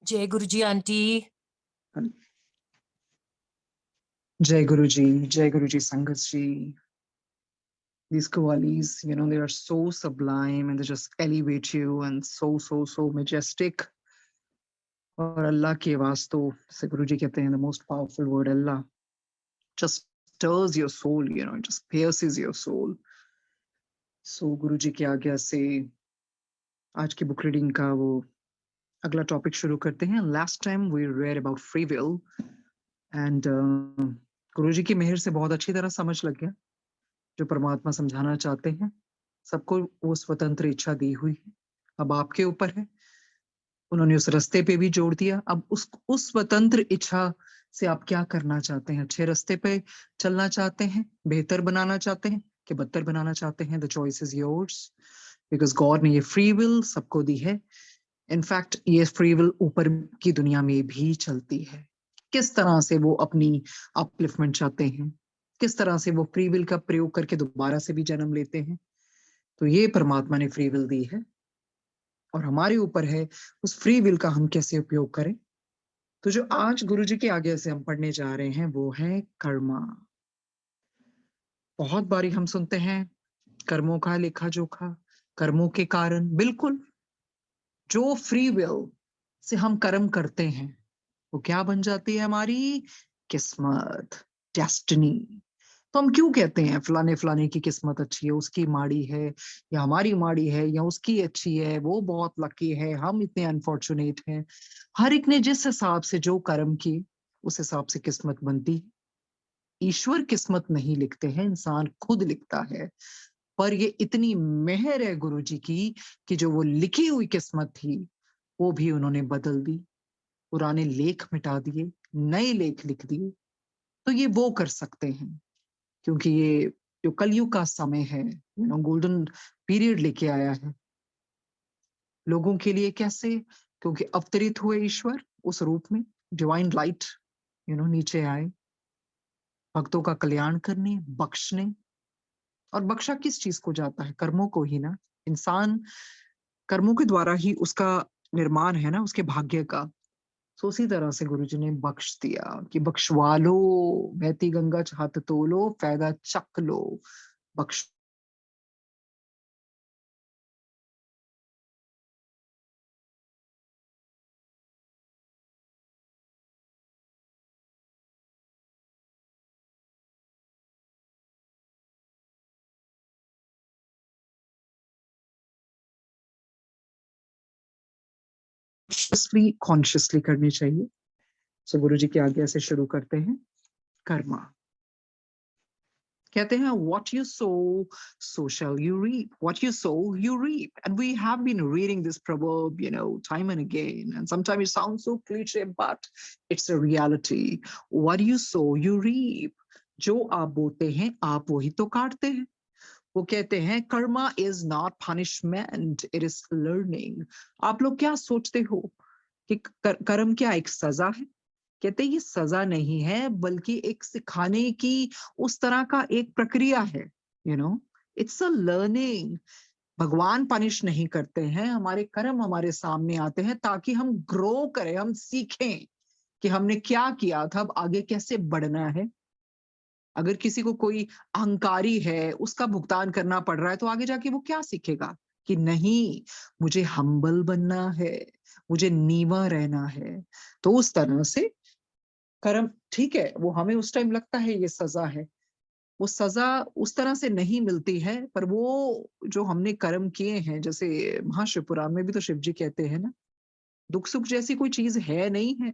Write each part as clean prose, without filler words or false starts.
जय गुरु जी aunty. Jai Guruji, Sangat ji. These Kavalis, they are so sublime and they just elevate you and so majestic. और अल्लाह की आवाज तो जैसे गुरु जी कहते हैं the most powerful word Allah just stirs your soul, it just pierces your soul. So गुरु जी की आज्ञा से आज की बुक रीडिंग का वो अगला टॉपिक शुरू करते हैं. Last time we read about free will and गुरु जी की मेहर से बहुत अच्छी तरह समझ लग गया जो परमात्मा समझाना चाहते हैं. सबको वो स्वतंत्र इच्छा दी हुई है, अब आपके ऊपर है. उन्होंने उस रास्ते पे भी जोड़ दिया. अब उस स्वतंत्र इच्छा से आप क्या करना चाहते हैं? अच्छे रास्ते पे चलना चाहते हैं, बेहतर बनाना चाहते हैं कि बदतर बनाना चाहते हैं? The choice is yours, because God ने ये फ्री विल सबको दी है. इनफैक्ट ये फ्री विल ऊपर की दुनिया में भी चलती है. किस तरह से वो अपनी अपलिफ्टमेंट चाहते हैं, किस तरह से वो फ्री विल का प्रयोग करके दोबारा से भी जन्म लेते हैं, तो ये परमात्मा ने फ्री विल दी है और हमारे ऊपर है उस फ्री विल का हम कैसे उपयोग करें. तो जो आज गुरुजी के आगे से हम पढ़ने जा रहे हैं वो है कर्मा. बहुत बारी हम सुनते हैं कर्मों का लेखा जोखा, कर्मों के कारण. बिल्कुल, जो फ्री विल से हम कर्म करते हैं वो क्या बन जाती है? हमारी किस्मत, डेस्टिनी. तो हम क्यों कहते हैं फलाने फलाने की किस्मत अच्छी है, उसकी माड़ी है, या हमारी माड़ी है, या उसकी अच्छी है, वो बहुत लकी है, हम इतने अनफॉर्चुनेट हैं. हर एक ने जिस हिसाब से जो कर्म किए उस हिसाब से किस्मत बनती है. ईश्वर किस्मत नहीं लिखते हैं, इंसान खुद लिखता है. पर ये इतनी मेहर है गुरु जी की कि जो वो लिखी हुई किस्मत थी वो भी उन्होंने बदल दी. पुराने लेख मिटा दिए, नए लेख लिख दिए. तो ये वो कर सकते हैं क्योंकि ये जो कलयुग का समय है, गोल्डन पीरियड लेके आया है लोगों के लिए. कैसे? क्योंकि अवतरित हुए ईश्वर उस रूप में, डिवाइन लाइट नीचे आए भक्तों का कल्याण करने, बख्शने. और बख्शा किस चीज को जाता है? कर्मों को ही ना. इंसान कर्मों के द्वारा ही उसका निर्माण है ना, उसके भाग्य का. सो उसी तरह से गुरुजी ने बख्श दिया कि बख्शवा लो, बहती गंगा हाथ तोलो, फायदा चक लो, बख्श. कॉन्शियसली करनी चाहिए. सो गुरुजी की आज्ञा से शुरू करते हैं. कर्मा कहते हैं what you sow, so shall you reap. What you sow, you reap. And we have been reading this proverb, time and again. And sometimes it sounds so cliche, but it's a reality. What you sow, you reap. जो आप बोते हैं आप वही तो काटते हैं. वो कहते हैं Karma is not punishment, it is learning. आप लोग क्या सोचते हो कि कर्म क्या एक सजा है? कहते ये सजा नहीं है बल्कि एक सिखाने की उस तरह का एक प्रक्रिया है. It's a learning. भगवान पनिश नहीं करते हैं, हमारे कर्म हमारे सामने आते हैं ताकि हम ग्रो करें, हम सीखें कि हमने क्या किया था, अब आगे कैसे बढ़ना है. अगर किसी को कोई अहंकारी है, उसका भुगतान करना पड़ रहा है, तो आगे जाके वो क्या सीखेगा कि नहीं, मुझे हम्बल बनना है, मुझे नीवा रहना है. तो उस तरह से कर्म ठीक है, वो हमें उस टाइम लगता है ये सजा है. वो सजा उस तरह से नहीं मिलती है, पर वो जो हमने कर्म किए हैं, जैसे महाशिव पुराण में भी तो शिव जी कहते हैं ना, दुख सुख जैसी कोई चीज है नहीं है,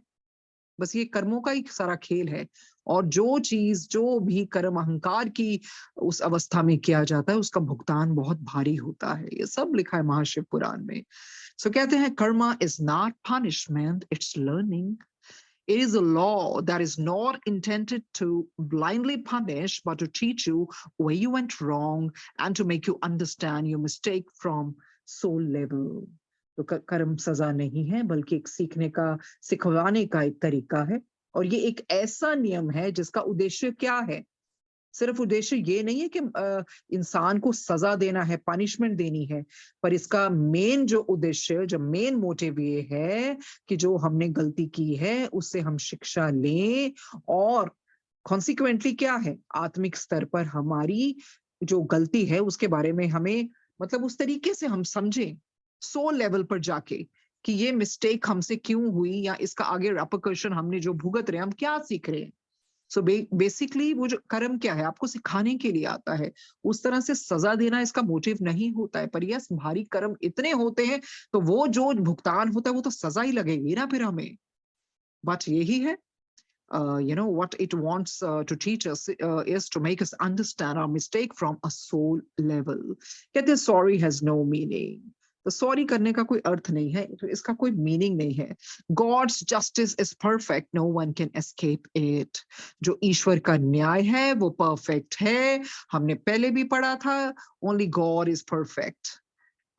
बस ये कर्मों का ही सारा खेल है. और जो चीज, जो भी कर्म अहंकार की उस अवस्था में किया जाता है उसका भुगतान बहुत भारी होता है. ये सब लिखा है महाशिव पुराण में. सो कहते हैं Karma is not punishment, it's learning. It is a law that is not intended to blindly punish, but to teach you where you went wrong and to make you understand your mistake from soul level. तो कर्म सजा नहीं है बल्कि एक सीखने का, सिखवाने का एक तरीका है. और ये एक ऐसा नियम है जिसका उद्देश्य क्या है? सिर्फ उद्देश्य ये नहीं है कि इंसान को सजा देना है, पनिशमेंट देनी है, पर इसका मेन जो उद्देश्य, जो मेन मोटिव ये है कि जो हमने गलती की है उससे हम शिक्षा लें, और कॉन्सिक्वेंटली क्या है, आत्मिक स्तर पर हमारी जो गलती है उसके बारे में हमें, मतलब उस तरीके से हम समझें, सोल लेवल पर जाके, कि ये मिस्टेक हमसे क्यों हुई, या इसका आगे रेपरकशन हमने जो भुगत रहे हैं, हम क्या सीख रहे हैं। सो बेसिकली वो जो कर्म क्या है, आपको सिखाने के लिए आता है, उस तरह से सजा देना इसका मोटिव नहीं होता है। पर यस, भारी कर्म इतने होते हैं तो वो जो भुगतान होता है वो तो सजा ही लगेगी ना फिर हमें। बट यही है, what it wants to teach us is to make us understand our mistake from a soul level. कहते हैं sorry has no meaning. तो सॉरी करने का कोई अर्थ नहीं है, तो इसका कोई मीनिंग नहीं है। God's justice is perfect, no one can escape it. जो ईश्वर का न्याय है वो परफेक्ट है, हमने पहले भी पढ़ा था, only God is perfect.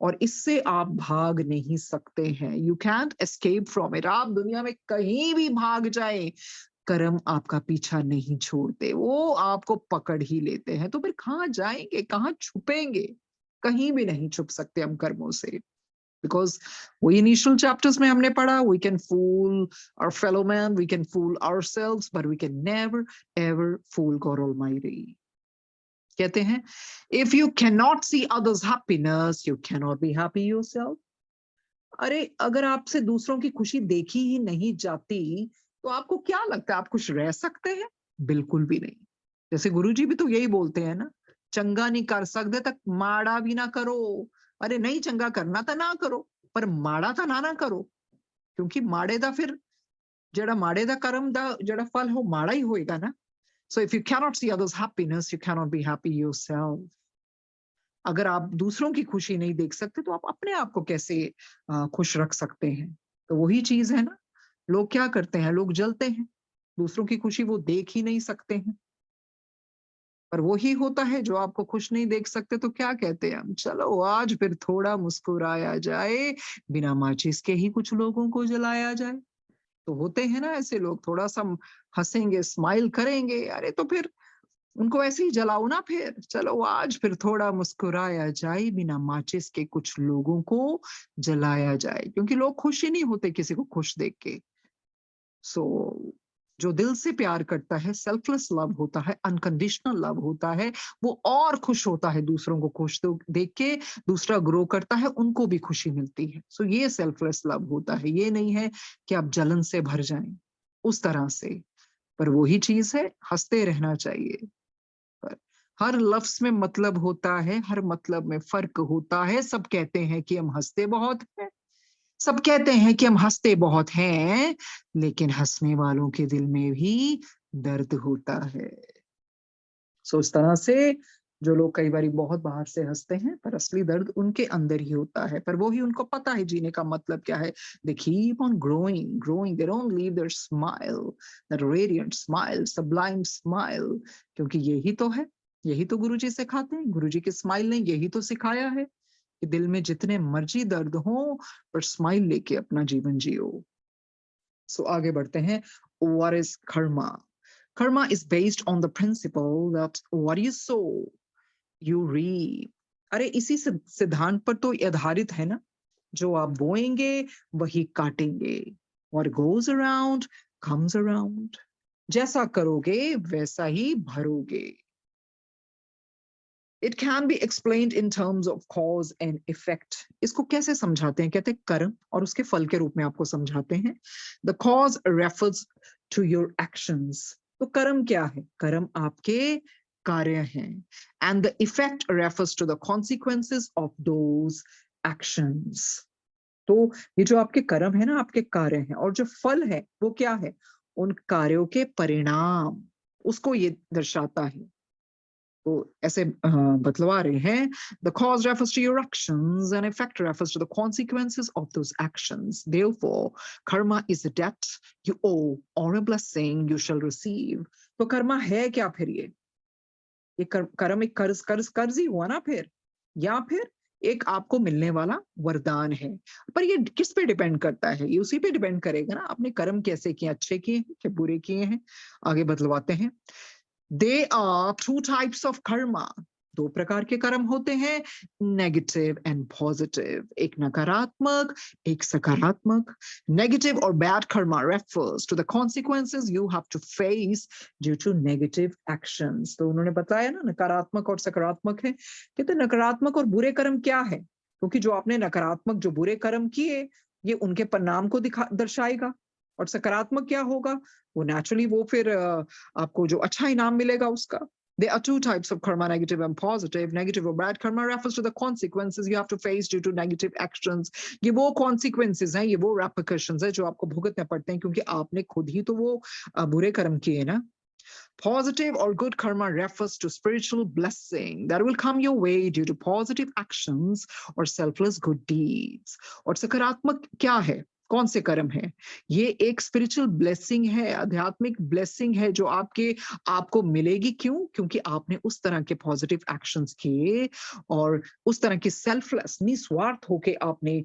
और इससे आप भाग नहीं सकते हैं, you can't escape from it. आप दुनिया में कहीं भी भाग जाए, कर्म आपका पीछा नहीं छोड़ते, वो आपको पकड़ ही लेते हैं। तो फिर कहाँ जाएंगे, कहाँ छुपेंगे? कहीं भी नहीं छुप सकते हम कर्मों से। बिकॉज वो इनिशियल चैप्टर्स में हमने पढ़ा, we can fool our fellow man, we can fool ourselves, but we can never ever fool God almighty. कहते हैं, if you can not see others happiness, you can not be happy yourself. अरे अगर आपसे दूसरों की खुशी देखी ही नहीं जाती, तो आपको क्या लगता है आप खुश रह सकते हैं? बिल्कुल भी नहीं। जैसे गुरुजी भी तो यही बोलते हैं ना, चंगा नहीं कर सकते तक माड़ा भी ना करो। अरे नहीं चंगा करना तो ना करो, पर माड़ा तो ना करो, क्योंकि माड़े दा फिर जेड़ा माड़े दा कर्म दा जेड़ा फल हो माड़ा ही होएगा ना। So if you cannot see others happiness, you cannot be happy yourself. अगर आप दूसरों की खुशी नहीं देख सकते तो आप अपने आप को कैसे खुश रख सकते हैं? तो वही चीज है ना, लोग क्या करते हैं, लोग जलते हैं, दूसरों की खुशी वो देख ही नहीं सकते हैं। पर वो ही होता है जो आपको खुश नहीं देख सकते, तो क्या कहते हैं हम, चलो आज फिर थोड़ा मुस्कुराया जाए, बिना माचिस के ही कुछ लोगों को जलाया जाए। तो होते हैं ना ऐसे लोग, थोड़ा सा हंसेंगे, स्माइल करेंगे, अरे तो फिर उनको ऐसे ही जलाओ ना फिर, चलो आज फिर थोड़ा मुस्कुराया जाए, बिना माचिस के कुछ लोगों को जलाया जाए, क्योंकि लोग खुश ही नहीं होते किसी को खुश देख के। सो जो दिल से प्यार करता है, सेल्फलेस लव होता है, अनकंडीशनल लव होता है, वो और खुश होता है दूसरों को खुश देख के, दूसरा ग्रो करता है, उनको भी खुशी मिलती है। सो ये सेल्फलेस लव होता है, ये नहीं है कि आप जलन से भर जाएं उस तरह से। पर वही चीज है, हंसते रहना चाहिए। पर हर लफ्ज में मतलब होता है, हर मतलब में फर्क होता है। सब कहते हैं कि हम हंसते बहुत हैं, सब कहते हैं कि हम हंसते बहुत हैं, लेकिन हंसने वालों के दिल में भी दर्द होता है। सो इस तरह से जो लोग कई बार बहुत बाहर से हंसते हैं, पर असली दर्द उनके अंदर ही होता है, पर वो ही उनको पता है जीने का मतलब क्या है। They keep on growing growing, they don't leave their smile, that radiant smile, sublime smile. क्योंकि यही तो है, यही तो गुरुजी सिखाते हैं, गुरुजी की स्माइल ने यही तो सिखाया है कि दिल में जितने मर्जी दर्द हो, पर स्माइल लेके अपना जीवन जियो। सो आगे बढ़ते हैं। What is Karma? Karma is based on the principle that what you sow, you reap. अरे इसी सिद्धांत पर तो ये आधारित है ना, जो आप बोएंगे वही काटेंगे। What goes around comes around. जैसा करोगे वैसा ही भरोगे। It can be explained in terms of cause and effect. इसको कैसे समझाते हैं? कहते हैं कर्म, और उसके फल के रूप में आपको समझाते हैं। The cause refers to your actions. तो कर्म क्या है? कर्म आपके कार्य हैं। And the effect refers to the consequences of those actions. तो ये जो आपके कर्म है ना, आपके कार्य हैं, और जो फल है वो क्या है? उन कार्यों के परिणाम, उसको ये दर्शाता है। तो ऐसे बतलवा रहे हैं, the cause refers to your actions and effect refers to the consequences of those actions. Therefore, karma is a debt you owe or a blessing you shall receive. तो कर्मा है क्या फिर ये कर्म एक कर्ज ही हुआ ना फिर, या फिर एक आपको मिलने वाला वरदान है। पर ये किस पे डिपेंड करता है? ये उसी पे डिपेंड करेगा ना, आपने कर्म कैसे किए, अच्छे किए हैं कि बुरे किए हैं। आगे बतलवाते हैं। They are two types of karma. दो प्रकार के कर्म होते हैं, नेगेटिव एंड पॉजिटिव, एक नकारात्मक, एक सकारात्मक. नेगेटिव और bad Karma refers to the consequences you have to face due to negative actions. तो उन्होंने बताया ना नकारात्मक और सकारात्मक है. कहते नकारात्मक और बुरे कर्म क्या है, क्योंकि जो आपने नकारात्मक जो बुरे कर्म किए ये उनके परिणाम को दर्शाएगा, और सकारात्मक क्या होगा, वो नेचुरली वो फिर आपको जो अच्छा इनाम मिलेगा उसका. There are two types of karma, negative and positive. Negative or bad karma refers to the consequences you have to face due to negative actions. ये वो consequences हैं, ये वो repercussions हैं जो आपको भुगतने पड़ते हैं क्योंकि आपने खुद ही तो वो बुरे कर्म किए ना. Positive or good karma refers to spiritual blessing that will come your way due to positive actions or selfless good deeds. और सकारात्मक क्या है, कौन से कर्म है, ये एक स्पिरिचुअल ब्लेसिंग है, आध्यात्मिक ब्लेसिंग है जो आपको मिलेगी. क्यों? क्योंकि आपने उस तरह के पॉजिटिव एक्शंस किए और उस तरह की सेल्फलेस निस्वार्थ होके आपने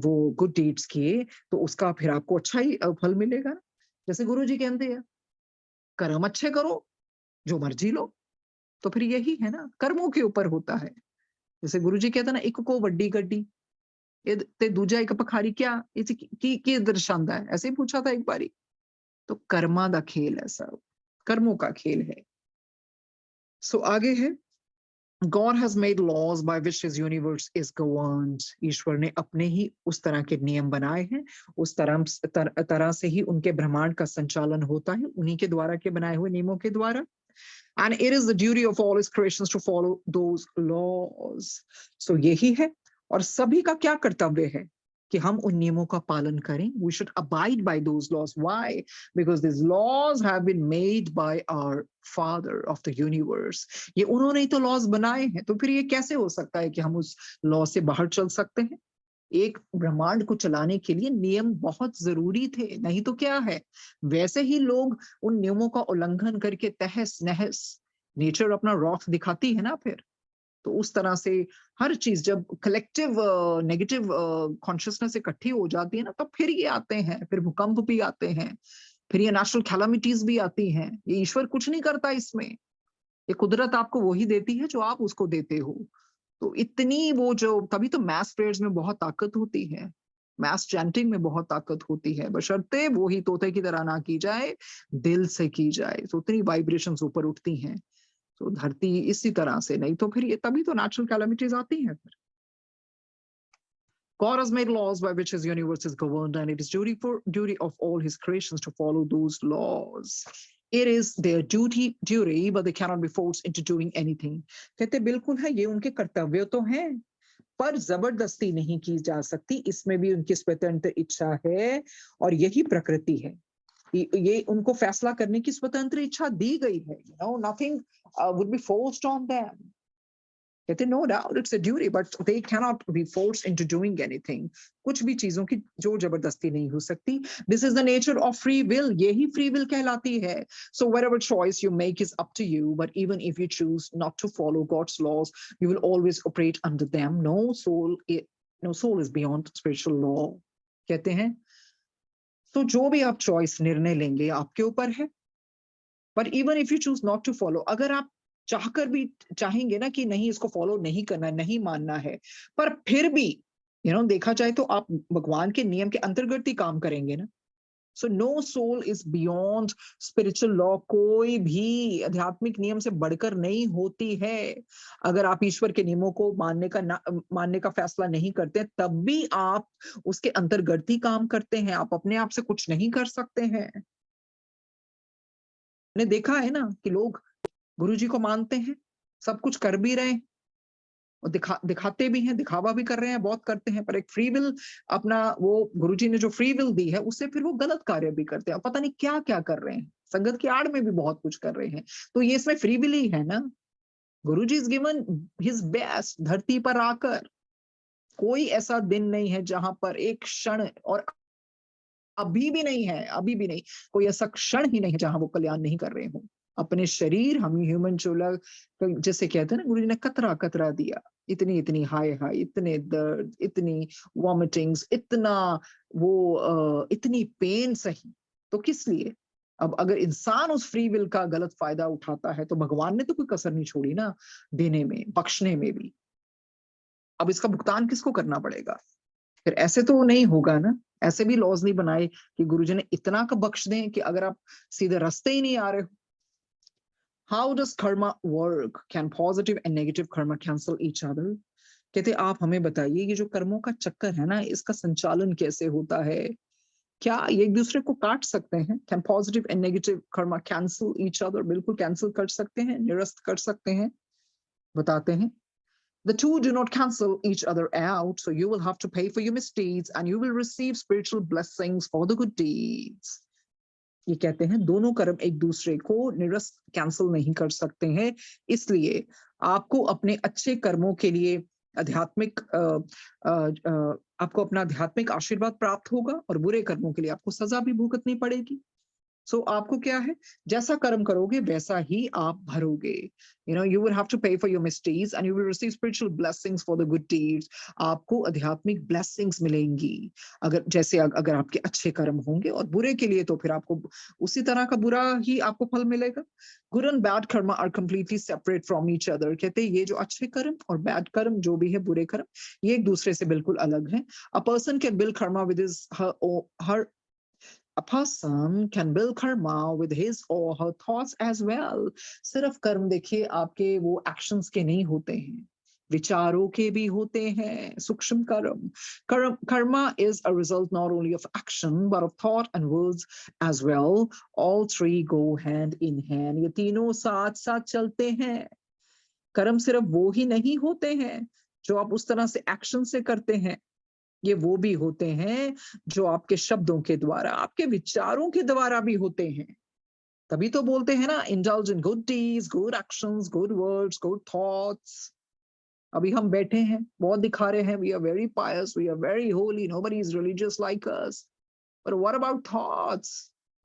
वो गुड डीड्स किए, तो उसका फिर आपको अच्छा ही फल मिलेगा. जैसे गुरु जी कहते हैं कर्म अच्छे करो, जो मर्जी लो. तो फिर यही है ना, कर्मों के ऊपर होता है. जैसे गुरु जी कहते हैं ना, एक को वड्डी गड्डी ते दूजा एक पखारी, क्या की दर्शांदा है, ऐसे ही पूछा था एक बारी. तो कर्मा दा खेल है सब, कर्मों का खेल है. सो आगे है, God has made laws by which his universe is governed. ईश्वर ने अपने ही उस तरह के नियम बनाए हैं, उस तरह से ही उनके ब्रह्मांड का संचालन होता है, उन्हीं के द्वारा के बनाए हुए नियमों के द्वारा. And it is the duty of all his creations to follow those laws. So यही है, और सभी का क्या कर्तव्य है कि हम उन नियमों का पालन करें. We should abide by those laws. Why? Because these laws have been made by our Father of the universe. ये उन्होंने ही तो laws बनाए हैं, तो फिर ये कैसे हो सकता है कि हम उस law से बाहर चल सकते हैं. एक ब्रह्मांड को चलाने के लिए नियम बहुत जरूरी थे, नहीं तो क्या है. वैसे ही लोग उन नियमों का उल्लंघन करके तहस नहस नेचर अपना रौफ दिखाती है ना फिर. तो उस तरह से हर चीज जब कलेक्टिव नेगेटिव कॉन्शियसनेस इकट्ठी हो जाती है ना, तब फिर ये आते हैं, फिर भूकंप भी आते हैं, फिर ये नेचुरल कैलामिटीज भी आती हैं. ये ईश्वर कुछ नहीं करता इसमें, ये कुदरत आपको वही देती है जो आप उसको देते हो. तो इतनी वो जो, तभी तो मैस प्रेयर्स में बहुत ताकत होती है, मैस चैंटिंग में बहुत ताकत होती है, बशर्ते वो ही तोते की तरह ना की जाए, दिल से की जाए. तो उतनी वाइब्रेशंस ऊपर उठती हैं. तो धरती इसी तरह से, नहीं तो फिर ये तभी तो नेचुरल कैलामिटीज आती हैं फिर. God has made laws by which his universe is governed, and it is duty of all his creations to follow those laws. It is their duty, but they cannot be forced into doing anything. कहते बिल्कुल है, ये उनके कर्तव्य तो हैं, पर जबरदस्ती नहीं की जा सकती. इसमें भी उनकी स्वतंत्र इच्छा है, और यही प्रकृति है. ये उनको फैसला करने की स्वतंत्र इच्छा दी गई है. Nothing would be forced on them. कहते no doubt it's a duty, but they cannot be forced into doing anything. कुछ भी चीजों की जो जबरदस्ती नहीं हो सकती. This is the nature of free will. यही free will कहलाती है. So whatever choice you make is up to you, but even if you choose not to follow God's laws, you will always operate under them. No soul is beyond spiritual law. कहते हैं तो जो भी आप choice निर्णय लेंगे आपके ऊपर है. But even if you choose not to follow, अगर आप चाहकर भी चाहेंगे ना कि नहीं इसको फॉलो नहीं करना, नहीं मानना है, पर फिर भी देखा जाए तो आप भगवान के नियम के अंतर्गत ही काम करेंगे ना. So no soul is beyond spiritual law. कोई भी आध्यात्मिक नियम से बढ़कर नहीं होती है. अगर आप ईश्वर के नियमों को मानने का फैसला नहीं करते, तब भी आप उसके अंतर्गत ही काम करते हैं. आप अपने आप से कुछ नहीं कर सकते हैं. ने देखा है ना कि लोग गुरुजी को मानते हैं, सब कुछ कर भी रहे हैं और दिखाते भी हैं, दिखावा भी कर रहे हैं, बहुत करते हैं, पर एक फ्री विल अपना, वो गुरुजी ने जो फ्री विल दी है उससे फिर वो गलत कार्य भी करते हैं, पता नहीं क्या क्या कर रहे हैं, संगत की आड़ में भी बहुत कुछ कर रहे हैं. तो ये इसमें फ्री विल ही है ना. गुरुजी इज गिवन हिज बेस्ट धरती पर आकर. कोई ऐसा दिन नहीं है जहां पर एक क्षण, और अभी भी नहीं है, अभी भी नहीं, कोई ऐसा क्षण ही नहीं है जहां वो कल्याण नहीं कर रहे हो. अपने शरीर, हम ह्यूमन चोला जैसे कहते हैं ना, गुरु जी ने कतरा कतरा दिया. इतनी इतनी हाय हाय, इतने दर्द, इतनी वॉमिटिंग्स, इतना वो इतनी पेन सही. तो किस लिए? अब अगर इंसान उस फ्री विल का गलत फायदा उठाता है तो भगवान ने तो कोई कसर नहीं छोड़ी ना, देने में, बख्शने में भी। अब इसका भुगतान किसको करना पड़ेगा? फिर ऐसे तो नहीं होगा ना, ऐसे भी लॉज नहीं बनाए कि गुरुजी ने इतना का बख्श दें कि अगर आप सीधे रास्ते ही नहीं आ रहे हो। How does Karma work? Can positive and negative Karma cancel each other? कहते आप हमें बताइए ये जो कर्मों का चक्कर है ना, इसका संचालन कैसे होता है? क्या ये एक दूसरे को काट सकते हैं? Can positive and negative Karma cancel each other? बिल्कुल कैंसिल कर सकते हैं, निरस्त कर सकते हैं। बताते हैं, the two do not cancel each other out, so you will have to pay for your misdeeds and you will receive spiritual blessings for the good deeds. ये कहते हैं दोनों कर्म एक दूसरे को निरस्त कैंसिल नहीं कर सकते हैं, इसलिए आपको अपने अच्छे कर्मों के लिए आध्यात्मिक आपको अपना आध्यात्मिक आशीर्वाद प्राप्त होगा और बुरे कर्मों के लिए आपको सजा भी भुगतनी पड़ेगी। सो आपको क्या है, जैसा कर्म करोगे वैसा ही आप भरोगे। you will have to pay for your misdeeds and you will receive spiritual blessings for the good deeds. आपको आध्यात्मिक blessings मिलेंगी अगर जैसे अगर आपके अच्छे कर्म होंगे, और बुरे के लिए तो फिर आपको उसी तरह का बुरा ही आपको फल मिलेगा। Good and bad karma are completely separate from each other. कहते हैं ये जो अच्छे कर्म और बैड कर्म जो भी है, बुरे कर्म, ये एक दूसरे से बिल्कुल अलग है। A person can build Karma with his her A person can build karma with his or her thoughts as well. सिर्फ कर्म देखिए आपके वो एक्शंस के नहीं होते हैं, विचारों के भी होते हैं। सूक्ष्म Karma is a result not only of action but of thought and words as well. All three go hand in hand. ये तीनों साथ साथ चलते हैं। कर्म सिर्फ वो ही नहीं होते हैं जो आप उस तरह से एक्शन से करते हैं, ये वो भी होते हैं जो आपके शब्दों के द्वारा, आपके विचारों के द्वारा भी होते हैं। तभी तो बोलते हैं ना, indulge in good deeds, good actions, good words, good thoughts. अभी हम बैठे हैं, बहुत दिखा रहे हैं, we are very pious, we are very holy, nobody is religious like us. But what about thoughts?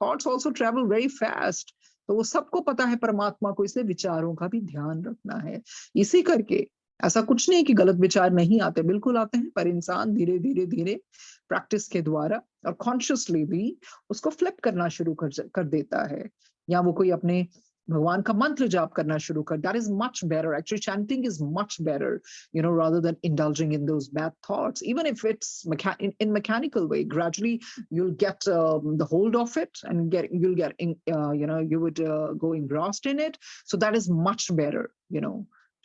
Thoughts also travel very fast. तो वो सबको पता है परमात्मा को, इसलिए विचारों का भी ध्यान रखना है। इसी करके ऐसा कुछ नहीं कि गलत विचार नहीं आते, बिल्कुल आते हैं, पर इंसान धीरे धीरे धीरे प्रैक्टिस के द्वारा और कॉन्शियसली भी उसको फ्लिप करना शुरू कर देता है। या वो कोई अपने भगवान का मंत्र जाप करना शुरू कर, that is much better. Actually chanting is much better, rather than indulging in those bad thoughts. Even if it's in mechanical way, gradually you'll get the hold of it and you'll get you would go engrossed in it. So that is much better,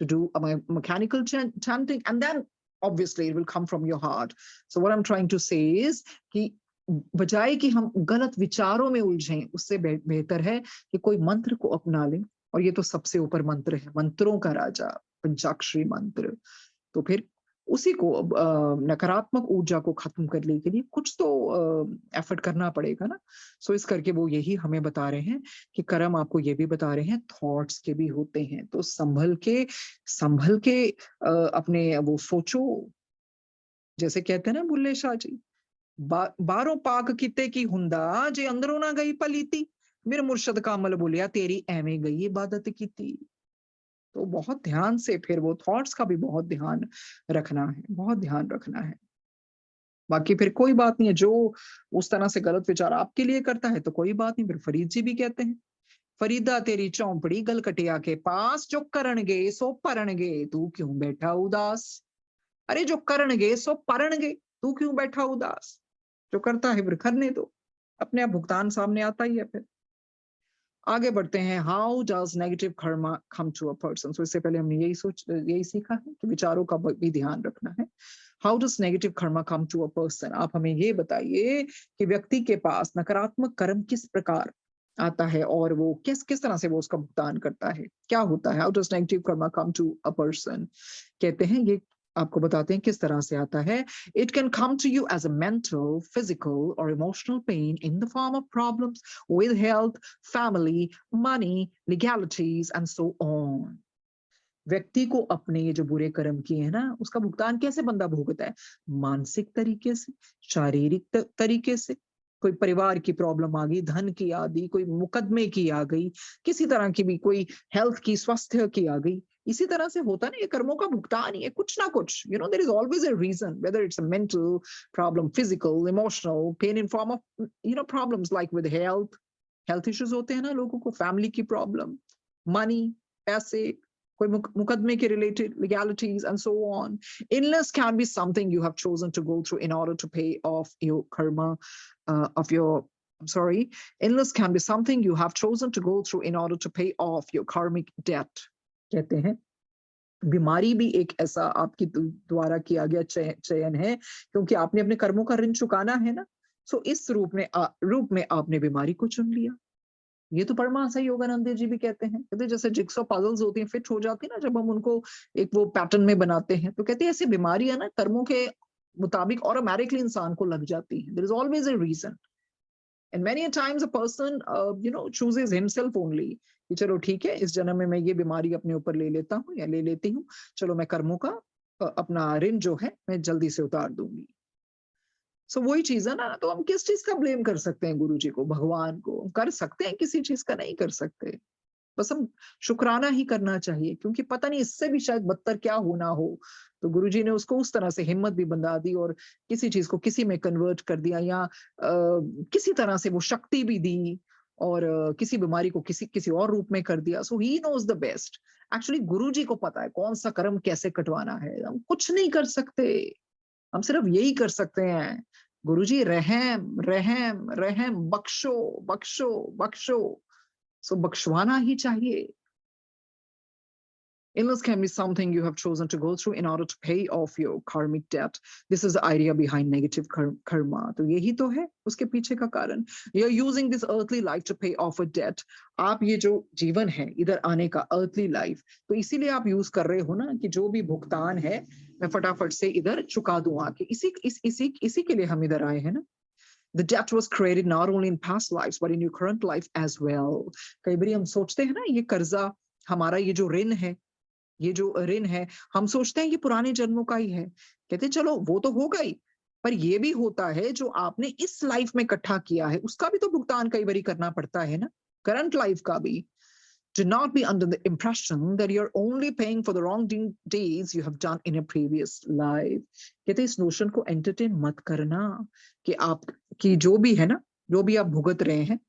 to do a mechanical chanting, and then obviously it will come from your heart. So what I'm trying to say is कि बजाय कि हम गलत विचारों में उलझें, उससे बेहतर है कि कोई मंत्र को अपना लें, और ये तो सबसे ऊपर मंत्र है, मंत्रों का राजा, पंचाक्षरी मंत्र। तो फिर उसी को नकारात्मक ऊर्जा को खत्म करने के लिए कुछ तो एफर्ट करना पड़ेगा ना। सो इस करके वो यही हमें बता रहे हैं कि कर्म आपको ये भी बता रहे हैं थॉट्स के भी होते हैं, तो संभल के अपने वो सोचो। जैसे कहते हैं ना बुल्ले शाह जी, बारों पाक किते की हुंदा जे अंदरों ना गई पलीती, मेरे मुर्शद का अमल बोलिया तेरी एवें गई इबादत की थी। तो बहुत ध्यान से फिर वो थॉट्स का भी बहुत ध्यान रखना है, बहुत ध्यान रखना है। बाकी फिर कोई बात नहीं है, जो उस तरह से गलत विचार आपके लिए करता है तो कोई बात नहीं। फिर फरीद जी भी कहते हैं, फरीदा तेरी चौंपड़ी गलकटिया के पास, जो करणगे सो परणगे तू क्यों बैठा उदास। अरे जो करणगे सो परणगे तू क्यों बैठा उदास। जो करता है फिर करने दो, अपने आप भुगतान सामने आता ही है। फिर आगे बढ़ते हैं, how does negative Karma come to a person. So इससे पहले हमने यही सीखा है कि विचारों का भी ध्यान रखना है। How does negative Karma come to a person? आप हमें ये बताइए कि व्यक्ति के पास नकारात्मक कर्म किस प्रकार आता है और वो किस किस तरह से वो उसका भुगतान करता है, क्या होता है। How does negative Karma come to a person? कहते हैं ये आपको बताते हैं किस तरह से आता है। It can come to you as a mental, physical or emotional pain in the form of problems with health, family, money, legalities and so on. व्यक्ति को अपने ये जो बुरे कर्म किए हैं ना, उसका भुगतान कैसे बंदा भुगतता है? मानसिक तरीके से, शारीरिक तरीके से। कोई परिवार की प्रॉब्लम आ गई, धन की आ गई, कोई मुकदमे की आ गई, किसी तरह की भी कोई हेल्थ की, स्वास्थ्य की आ गई। इसी तरह से होता ना, ये कर्मों का भुगतान ही है, कुछ ना कुछ। There is always a reason, whether it's a mental problem, physical, emotional pain in form of problems like with health, health issues होते हैं ना लोगों को, फैमिली की प्रॉब्लम, मनी, पैसे, कोई मुकदमे के related legalities and so on. Illness can be something you have chosen to go through in order to pay off your karma of your I'm sorry. Illness can be something you have chosen to go through in order to pay off your karmic debt. कहते हैं बीमारी भी एक ऐसा आपकी द्वारा किया गया चयन है, क्योंकि आपने अपने कर्मों का ऋण चुकाना है ना। सो इस रूप में आपने बीमारी को चुन लिया। ये तो परमहंस योगानंद जी भी कहते हैं, कहते जैसे जिक्सॉ पजल्स होती हैं, फिट हो जाती है ना जब हम उनको एक वो पैटर्न में बनाते हैं, तो कहते हैं ऐसी बीमारियां ना कर्मों के मुताबिक ऑटोमेटिकली इंसान को लग जाती है। There is always a reason and many a times a person chooses himself only कि चलो ठीक है, इस जन्म में मैं ये बीमारी अपने ऊपर ले लेता हूँ या ले लेती हूँ, चलो मैं कर्मों का अपना ऋण जो है मैं जल्दी से उतार दूंगी। सो वही चीज है ना, तो हम किस चीज का ब्लेम कर सकते हैं गुरु जी को, भगवान को? कर सकते हैं, किसी चीज का नहीं कर सकते। बस हम शुक्राना ही करना चाहिए, क्योंकि पता नहीं इससे भी शायद बदतर क्या होना हो। तो गुरु जी ने उसको उस तरह से हिम्मत भी बंधा दी और किसी चीज को किसी में कन्वर्ट कर दिया, या किसी तरह से वो शक्ति भी दी और किसी बीमारी को किसी किसी और रूप में कर दिया। So he knows the best. Actually guru ji को पता है कौन सा कर्म कैसे कटवाना है। हम कुछ नहीं कर सकते, हम सिर्फ यही कर सकते हैं, गुरुजी रहम रहम रहम, बख्शो बख्शो बख्शो। सो बख्शवाना ही चाहिए। Illness can be something you have chosen to go through in order to pay off your karmic debt. This is the idea behind negative karma. तो यही तो है उसके पीछे का कारण। You're using this earthly life to pay off a debt. आप ये जो जीवन है इधर आने का earthly life, तो इसीलिए आप यूज कर रहे हो ना कि जो भी भुगतान है मैं फटाफट से इधर चुका दूं आके। इसी के लिए हम इधर आए हैं ना। The debt was created not only in past lives but in your current life as well. कई बार हम सोचते हैं ना ये कर्जा हमारा, ये जो ऋण है, ये जो ऋण है, हम सोचते हैं कि पुराने जन्मों का ही है। कहते चलो वो तो होगा ही, पर ये भी होता है जो आपने इस लाइफ में इकट्ठा किया है उसका भी तो भुगतान कई बार करना पड़ता है ना, करंट लाइफ का भी। Do not be under the impression that you're only paying for the wrong deeds you have done in a previous life. कहते इस नोशन को एंटरटेन मत करना कि आप की जो भी है ना, जो भी आप भुगत रहे हैं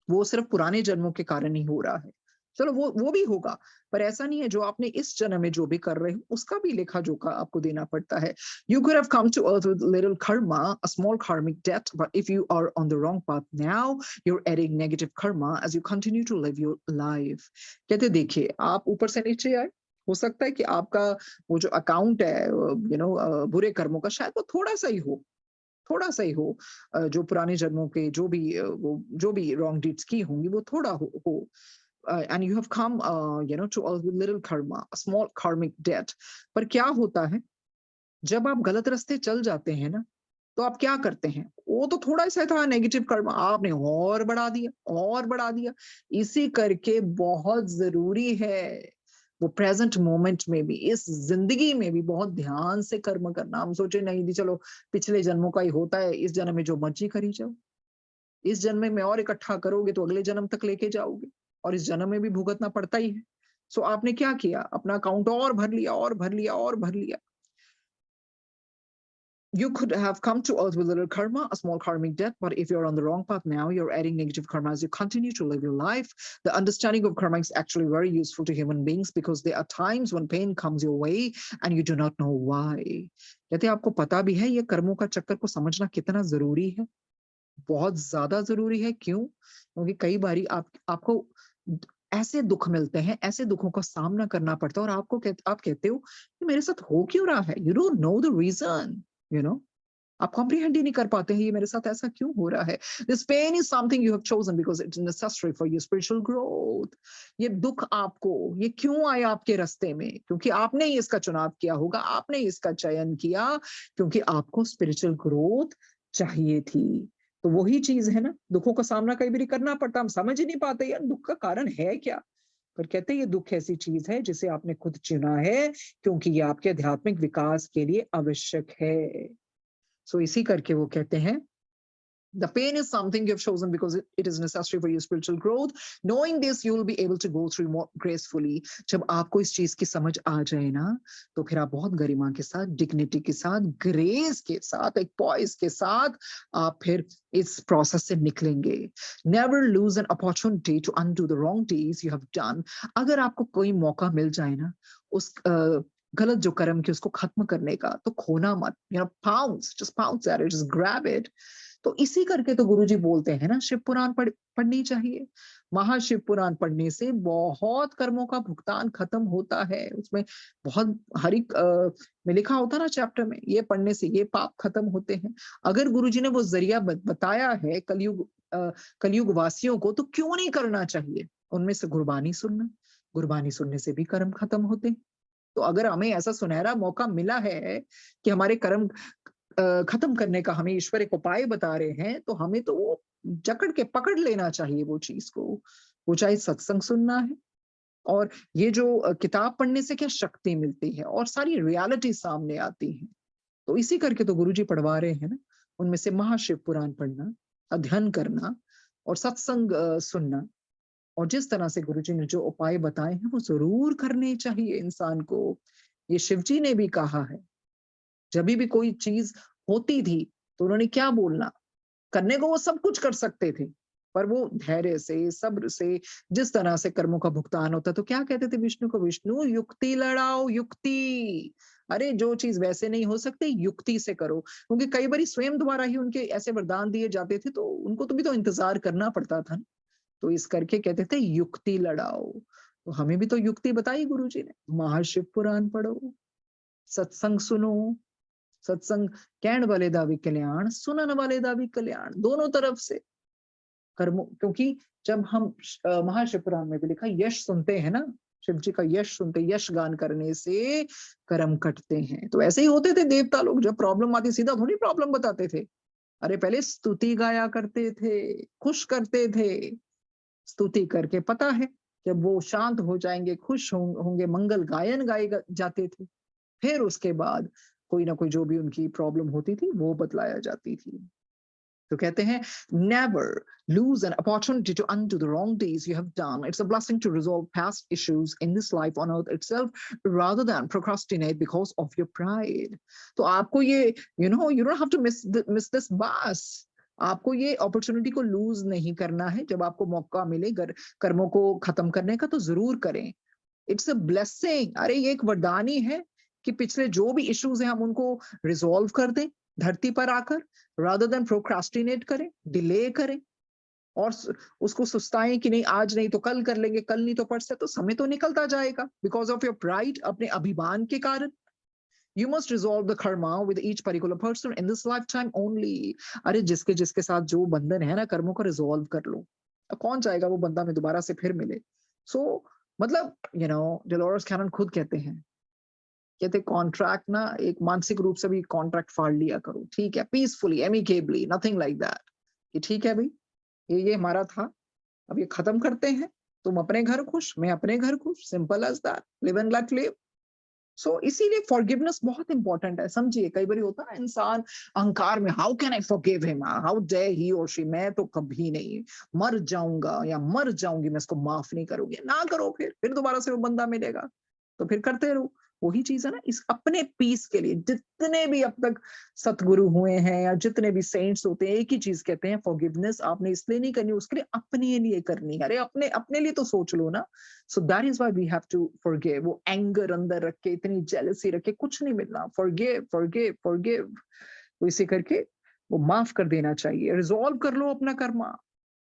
वो सिर्फ पुराने जन्मों के कारण ही हो रहा है। चलो वो भी होगा, पर ऐसा नहीं है जो आपने इस जन्म में जो भी कर रहे हो उसका भी लेखा जोखा आपको देना पड़ता है। You could have come to earth with little karma, a small karmic debt, but if you are on the wrong path now, you're adding negative karma as you continue to live your life. कहते देखिए, आप ऊपर से नीचे आए, हो सकता है कि आपका वो जो अकाउंट है बुरे कर्मों का, शायद वो थोड़ा सा ही हो, जो पुराने जन्मों के जो भी रॉन्ग डीड्स की होंगी वो थोड़ा हो। And you have come to a little karma, a small karmic debt. पर क्या होता है जब आप गलत रास्ते चल जाते हैं ना, तो आप क्या करते हैं, वो तो थोड़ा सा था नेगेटिव कर्म, आपने और बढ़ा दिया। इसी करके बहुत जरूरी है वो प्रेजेंट मोमेंट में भी, इस जिंदगी में भी बहुत ध्यान से कर्म करना। हम सोचे नहीं जी चलो पिछले जन्मों का ही होता है, इस जन्म में जो मर्जी करी जाओ, इस जन्म में और इकट्ठा करोगे तो अगले जन्म तक लेके जाओगे, और इस जन्म में भी भुगतना पड़ता ही है। सो आपने क्या किया, अपना अकाउंट और भर लिया। You could have come to earth with little karma, a small karmic debt, but if you're on the wrong path now, you're adding negative karma as you continue to live your life. The understanding of karma is actually very useful to human beings because there are times when pain comes your way and you do not know why. कहते आपको पता भी है ये कर्मों का चक्कर को समझना कितना जरूरी है, बहुत ज्यादा जरूरी है। क्यों? क्योंकि कई बारी आपको ऐसे दुख मिलते हैं, ऐसे दुखों का सामना करना पड़ता है और आप कहते हो कि मेरे साथ हो क्यों रहा है। You don't know the reason, आप कॉम्प्रिहेंड ही नहीं कर पाते हैं ये मेरे साथ ऐसा क्यों हो रहा है। This pain is something you have chosen because it's necessary for your spiritual growth. ये दुख आपको ये क्यों आया आपके रास्ते में, क्योंकि आपने ही इसका चुनाव किया होगा, आपने इसका चयन किया, क्योंकि आपको स्पिरिचुअल ग्रोथ चाहिए थी। तो वही चीज है ना, दुखों का सामना कई बार करना पड़ता, हम समझ ही नहीं पाते यार दुख का कारण है क्या। पर कहते हैं ये दुख ऐसी चीज है जिसे आपने खुद चुना है, क्योंकि ये आपके आध्यात्मिक विकास के लिए आवश्यक है। सो इसी करके वो कहते हैं The pain is something you've chosen because it is necessary for your spiritual growth. Knowing this, you will be able to go through more gracefully. जब आपको इस चीज की समझ आ जाए ना, तो फिर आप बहुत गरिमा के साथ, डिग्निटी के साथ, ग्रेस के साथ, एक पॉइस के साथ आप फिर इस प्रोसेस से निकलेंगे. Never lose an opportunity to undo the wrong deeds you have done. अगर आपको कोई मौका मिल जाए ना उस गलत जो कर्म की उसको खत्म करने का, तो खोना मत. Just pounce at it, just grab it. तो इसी करके तो गुरुजी बोलते हैं ना, शिव पुराण पढ़नी चाहिए. महाशिव पुराण पढ़ने से बहुत कर्मों का भुगतान खत्म होता है. उसमें बहुत हर एक में लिखा होता ना चैप्टर में, ये पढ़ने से ये पाप खत्म होते हैं. अगर गुरुजी ने वो जरिया बताया है कलयुग वासियों को, तो क्यों नहीं करना चाहिए. उनमें से गुरबानी सुनने से भी कर्म खत्म होते हैं. तो अगर हमें ऐसा सुनहरा मौका मिला है कि हमारे कर्म खत्म करने का हमें ईश्वर एक उपाय बता रहे हैं, तो हमें तो वो जकड़ के पकड़ लेना चाहिए वो चीज को. वो चाहे सत्संग सुनना है, और ये जो किताब पढ़ने से क्या शक्ति मिलती है और सारी रियलिटी सामने आती है. तो इसी करके तो गुरुजी पढ़वा रहे हैं ना. उनमें से महाशिव पुराण पढ़ना, अध्ययन करना और सत्संग सुनना, और जिस तरह से गुरुजी ने जो उपाय बताए हैं वो जरूर करने चाहिए इंसान को. ये शिवजी ने भी कहा है, जब भी कोई चीज होती थी तो उन्होंने क्या बोलना. करने को वो सब कुछ कर सकते थे, पर वो धैर्य से, सब्र से, जिस तरह से कर्मों का भुगतान होता, तो क्या कहते थे विष्णु को, विष्णु युक्ति लड़ाओ, युक्ति. अरे जो चीज वैसे नहीं हो सकती, युक्ति से करो. क्योंकि कई बार स्वयं द्वारा ही उनके ऐसे वरदान दिए जाते थे, तो उनको तो भी तो इंतजार करना पड़ता था. तो इस करके कहते थे युक्ति लड़ाओ. तो हमें भी तो युक्ति बताई गुरुजी ने. महाशिव पुराण पढ़ो, सत्संग सुनो. सत्संग कहण वाले दा भी कल्याण, सुनन वाले दा भी कल्याण, दोनों तरफ से कर्मों. क्योंकि जब हम महाशिव पुराण में भी लिखा, यश सुनते हैं ना, शिव जी का यश सुनते, यश गान करने से कर्म कटते हैं. तो ऐसे ही होते थे देवता लोग, जब प्रॉब्लम आती सीधा थोड़ी प्रॉब्लम बताते थे. अरे पहले स्तुति गाया करते थे, खुश करते थे. स्तुति करके पता है जब वो शांत हो जाएंगे, खुश होंगे, मंगल गायन गाए जाते थे. फिर उसके बाद कोई ना कोई जो भी उनकी प्रॉब्लम होती थी वो बतलाया जाती थी. तो कहते हैं, never lose an opportunity to undo the wrong deeds you have done. It's a blessing to resolve past issues in this life on earth itself rather than procrastinate because of your pride. तो आपको ये, you don't have to miss this bus. आपको ये opportunity को loose नहीं करना है. जब आपको मौका मिले कर्मों को खत्म करने का, तो जरूर करें. It's a blessing. अरे ये एक वरदान ही है कि पिछले जो भी इश्यूज हैं हम उनको रिजॉल्व कर दें धरती पर आकर, rather than procrastinate करें, डिले करें और उसको सुस्ताएं कि नहीं आज नहीं तो कल कर लेंगे, कल नहीं तो परसों. तो समय तो निकलता जाएगा बिकॉज ऑफ योर प्राइड, अपने अभिमान के कारण. You must resolve the karma with each particular person in this lifetime only. अरे जिसके जिसके साथ जो बंधन है ना, कर्मों को रिजॉल्व कर लो. अब कौन चाहेगा वो बंदा में दोबारा से फिर मिले. सो मतलब डोलोरस कैनन खुद कहते कॉन्ट्रैक्ट ना, एक मानसिक रूप से भी कॉन्ट्रैक्ट फाड़ लिया करो. ठीक है, peacefully, amicably, nothing like that. कि ठीक है भाई, ये हमारा था, अब ये खत्म करते हैं. तुम अपने घर खुश, मैं अपने घर खुश. Simple as that. Live and let live. So इसीलिए फॉरगिवनेस बहुत इंपॉर्टेंट है. समझिए, कई बार होता है ना इंसान अहंकार में, how can I forgive him, how dare he और शी, मैं तो कभी नहीं, मर जाऊंगा या मर जाऊंगी, मैं इसको माफ नहीं करूंगी. ना करो, फिर दोबारा से वो बंदा मिलेगा तो फिर करते रहो. वही चीज है ना, इस अपने पीस के लिए जितने भी अब तक सतगुरु हुए हैं या जितने भी सेंट्स होते हैं, एक ही चीज कहते हैं, फॉरगिवनेस आपने इसलिए नहीं करनी, उसके लिए अपने लिए करनी है. अरे अपने लिए तो सोच लो ना. So that is why we have to forgive. वो एंगर अंदर रख के, इतनी जेलसी रख के कुछ नहीं मिलना. Forgive, forgive, forgive. तो इसे करके वो माफ कर देना चाहिए. रिजॉल्व कर लो अपना कर्मा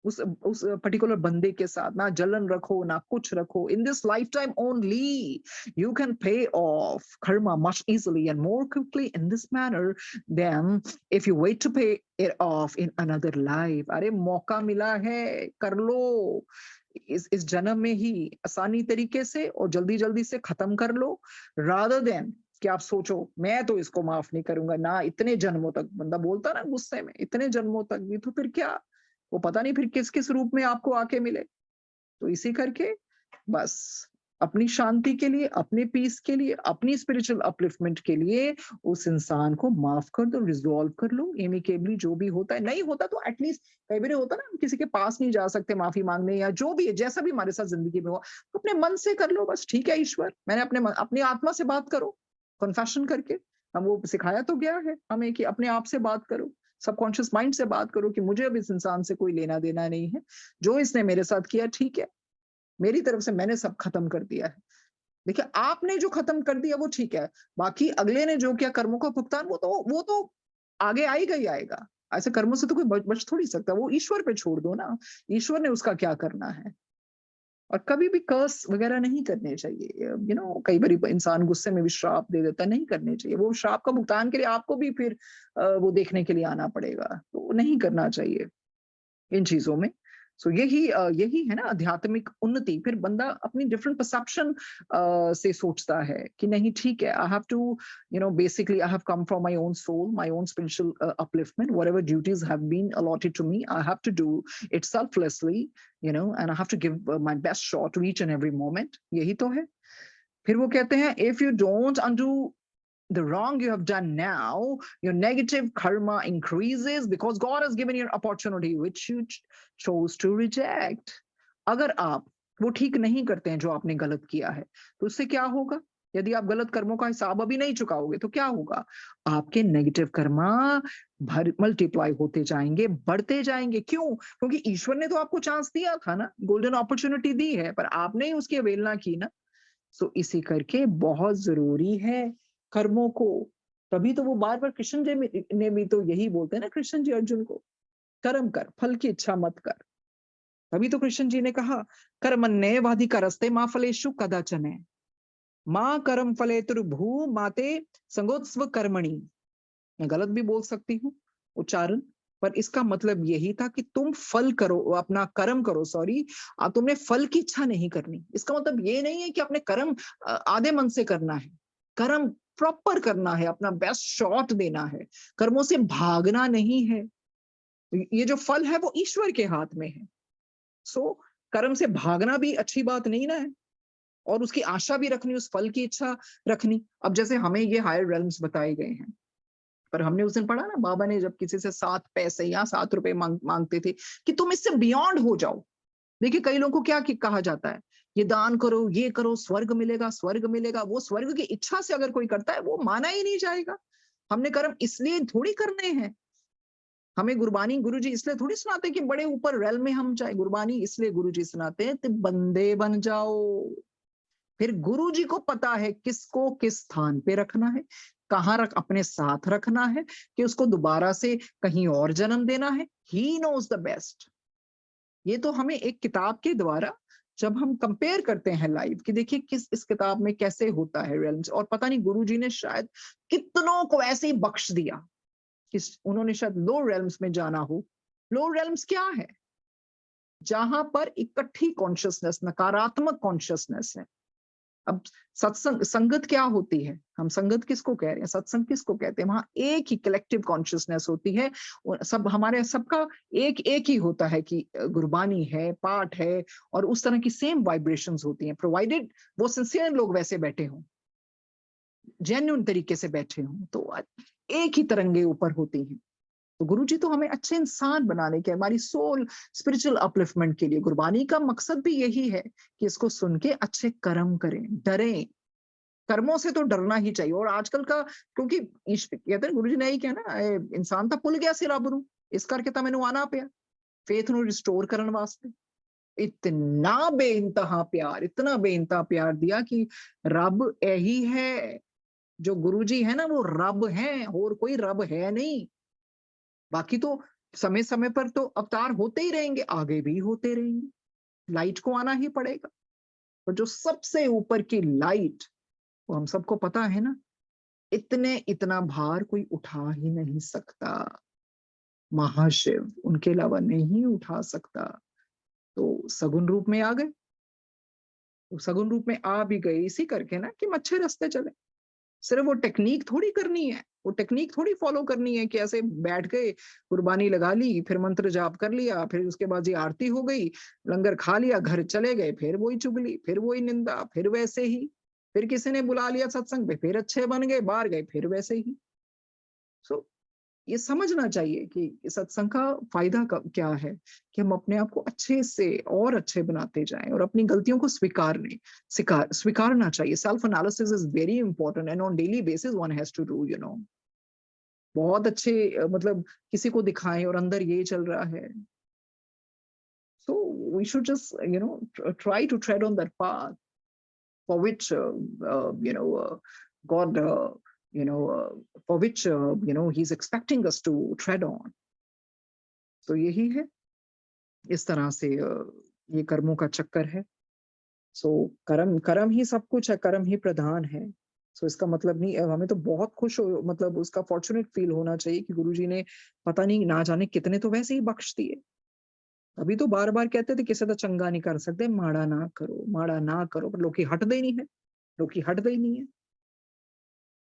उस पर्टिकुलर बंदे के साथ. ना जलन रखो, ना कुछ रखो. In this life time only you can pay off karma much easily and more quickly in this manner than if you wait to pay it off in another life. अरे मौका मिला है, कर लो इस जन्म में ही आसानी तरीके से और जल्दी जल्दी से खत्म कर लो, rather than कि आप सोचो मैं तो इसको माफ नहीं करूंगा ना, इतने जन्मों तक. बंदा बोलता ना गुस्से में, इतने जन्मों तक भी, तो फिर क्या, वो पता नहीं फिर किस किस रूप में आपको आके मिले. तो इसी करके बस अपनी शांति के लिए, अपने पीस के लिए, अपनी स्पिरिचुअल अपलिफ्टमेंट के लिए उस इंसान को माफ कर दो, रिजॉल्व कर लो एमिकेबली। जो भी होता है, नहीं होता तो एटलीस्ट, कई बार होता ना हम किसी के पास नहीं जा सकते माफी मांगने, या जो भी है, जैसा भी हमारे साथ जिंदगी में हो, अपने मन से कर लो बस। ठीक है ईश्वर, मैंने अपनी आत्मा से बात करो, कन्फेशन करके। हम वो सिखाया तो गया है हमें कि अपने आप से बात करो, सबकॉन्शियस माइंड से बात करो कि मुझे अब इस इंसान से कोई लेना देना नहीं है, जो इसने मेरे साथ किया ठीक है, मेरी तरफ से मैंने सब खत्म कर दिया है। देखिए, आपने जो खत्म कर दिया वो ठीक है, बाकी अगले ने जो किया कर्मों का भुगतान, वो तो आगे आएगा ही आएगा। ऐसे कर्मों से तो कोई बच थोड़ी सकता, वो ईश्वर पे छोड़ दो ना, ईश्वर ने उसका क्या करना है। और कभी भी कर्स वगैरह नहीं करने चाहिए। कई बार इंसान गुस्से में भी श्राप दे देता है, नहीं करने चाहिए। वो श्राप का भुगतान के लिए आपको भी फिर वो देखने के लिए आना पड़ेगा, तो नहीं करना चाहिए इन चीजों में। सो यही है ना आध्यात्मिक उन्नति। फिर बंदा अपनी डिफरेंट परसेप्शन से सोचता है कि नहीं ठीक है, I have to basically I have come from my own soul, my own spiritual upliftment, whatever duties have been allotted to me, I have to do it selflessly, and I have to give my best shot to each and every moment. यही तो है। फिर वो कहते हैं, if you don't undo the wrong you have done now, your negative karma increases because God has given you an opportunity which you chose to reject. अगर आप वो ठीक नहीं करते हैं जो आपने गलत किया है, तो उससे क्या होगा? यदि आप गलत कर्मों का हिसाब अभी नहीं चुकाओगे तो क्या होगा? आपके नेगेटिव कर्मा मल्टीप्लाई होते जाएंगे, बढ़ते जाएंगे। क्यों? क्योंकि ईश्वर ने तो आपको चांस दिया था ना, गोल्डन अपॉर्चुनिटी दी है, पर आपने ही उसकी अवहेलना की ना। सो इसी करके बहुत जरूरी है कर्मों को। तभी तो वो बार बार कृष्ण जी ने भी तो यही बोलते हैं ना, कृष्ण जी अर्जुन को, कर्म कर, फल की इच्छा मत कर। तभी तो कृष्ण जी ने कहा, कर्मण्ये वाधिकारस्ते मां फलेषु कदाचन, मां कर्म फले भू माते संगोत्स्व कर्मणि। मैं गलत भी बोल सकती हूँ उच्चारण, पर इसका मतलब यही था कि तुम फल करो, अपना कर्म करो, सॉरी, तुमने फल की इच्छा नहीं करनी। इसका मतलब ये नहीं है कि अपने कर्म आधे मन से करना है, कर्म प्रॉपर करना है, अपना बेस्ट शॉट देना है, कर्मों से भागना नहीं है। ये जो फल है वो ईश्वर के हाथ में है। सो कर्म से भागना भी अच्छी बात नहीं ना है, और उसकी आशा भी रखनी, उस फल की इच्छा रखनी। अब जैसे हमें ये हायर रेल्म्स बताए गए हैं, पर हमने उस दिन पढ़ा ना, बाबा ने जब किसी से 7 पैसे या 7 रुपए मांगते थे कि तुम इससे बियॉन्ड हो जाओ। देखिए, कई लोगों को क्या कहा जाता है, ये दान करो, ये करो, स्वर्ग मिलेगा, स्वर्ग मिलेगा। वो स्वर्ग की इच्छा से अगर कोई करता है वो माना ही नहीं जाएगा। हमने कर्म इसलिए थोड़ी करने हैं। हमें गुरबानी गुरुजी इसलिए थोड़ी सुनाते कि बड़े ऊपर रेल में हम जाए। गुरबानी इसलिए गुरुजी सुनाते हैं कि बंदे बन जाओ। फिर गुरु जी को पता है किसको किस स्थान पे रखना है, कहाँ अपने साथ रखना है, कि उसको दोबारा से कहीं और जन्म देना है। He knows the best. ये तो हमें एक किताब के द्वारा जब हम कंपेयर करते हैं लाइव, कि देखिए किस इस किताब में कैसे होता है रेल्म्स, और पता नहीं गुरु जी ने शायद कितनों को ऐसे ही बख्श दिया कि उन्होंने शायद लो रेल्म्स में जाना हो। लो रेल्म्स क्या है? जहां पर इकट्ठी कॉन्शियसनेस, नकारात्मक कॉन्शियसनेस है। अब सत्संग, संगत क्या होती है? हम संगत किसको कह रहे हैं, सत्संग किसको कहते हैं? वहां एक ही कलेक्टिव कॉन्शियसनेस होती है, सब हमारे सबका एक एक ही होता है कि गुरबानी है, पाठ है, और उस तरह की सेम वाइब्रेशंस होती हैं, प्रोवाइडेड वो सिंसियर लोग वैसे बैठे हों, जेन्युइन तरीके से बैठे हों, तो एक ही तरंगे ऊपर होती हैं। तो गुरु जी तो हमें अच्छे इंसान बनाने के, हमारी सोल स्पिरिचुअल अपलिफ्टमेंट के लिए, गुरबानी का मकसद भी यही है कि इसको सुन के अच्छे कर्म करें, डरें। कर्मों से तो डरना ही चाहिए। और आजकल का, क्योंकि कहते हैं गुरु जी ने यही कहना, इंसान तो भूल गया सी रब नूं, इस करके तो मैनू आना पिया फेथ नूं रिस्टोर करने वास्ते। इतना बेइंतहा प्यार, इतना बेइंतहा प्यार दिया कि रब यही है। जो गुरु जी है ना, वो रब है, और कोई रब है नहीं। बाकी तो समय समय पर तो अवतार होते ही रहेंगे, आगे भी होते रहेंगे, लाइट को आना ही पड़ेगा। और जो सबसे ऊपर की लाइट, वो हम सबको पता है ना, इतना भार कोई उठा ही नहीं सकता। महाशिव, उनके अलावा नहीं उठा सकता। तो सगुन रूप में आ गए, तो सगुन रूप में आ भी गए इसी करके ना कि मच्छर रास्ते चले। सिर्फ वो टेक्निक थोड़ी करनी है, वो टेक्निक थोड़ी फॉलो करनी है कि ऐसे बैठ गए, कुर्बानी लगा ली, फिर मंत्र जाप कर लिया, फिर उसके बाद ये आरती हो गई, लंगर खा लिया, घर चले गए, फिर वही चुगली, फिर वही निंदा, फिर वैसे ही, फिर किसी ने बुला लिया सत्संग पे, फिर अच्छे बन गए, बाहर गए, फिर वैसे ही। सो ये समझना चाहिए कि सत्संग का फायदा क्या है, कि हम अपने आप को अच्छे से और अच्छे बनाते जाएं और अपनी गलतियों को स्वीकारना चाहिए। Self analysis is very important and on daily basis one has to do, you know. बहुत अच्छे मतलब किसी को दिखाएं और अंदर ये चल रहा है। So we should just try to tread on that path for which God for which he's expecting us to tread on. तो यही है, इस तरह से ये कर्मों का चक्कर है। सो कर्म कर्म ही सब कुछ है, कर्म ही प्रधान है। सो इसका मतलब नहीं, हमें तो बहुत खुश हो, मतलब उसका फॉर्चुनेट फील होना चाहिए कि गुरुजी ने पता नहीं ना जाने कितने तो वैसे ही बख्श दिए। अभी तो बार बार कहते थे किसी का चंगा नहीं कर सकते, माड़ा ना करो, माड़ा ना करो, पर लोग हटते ही नहीं है, लोग हटते ही नहीं है।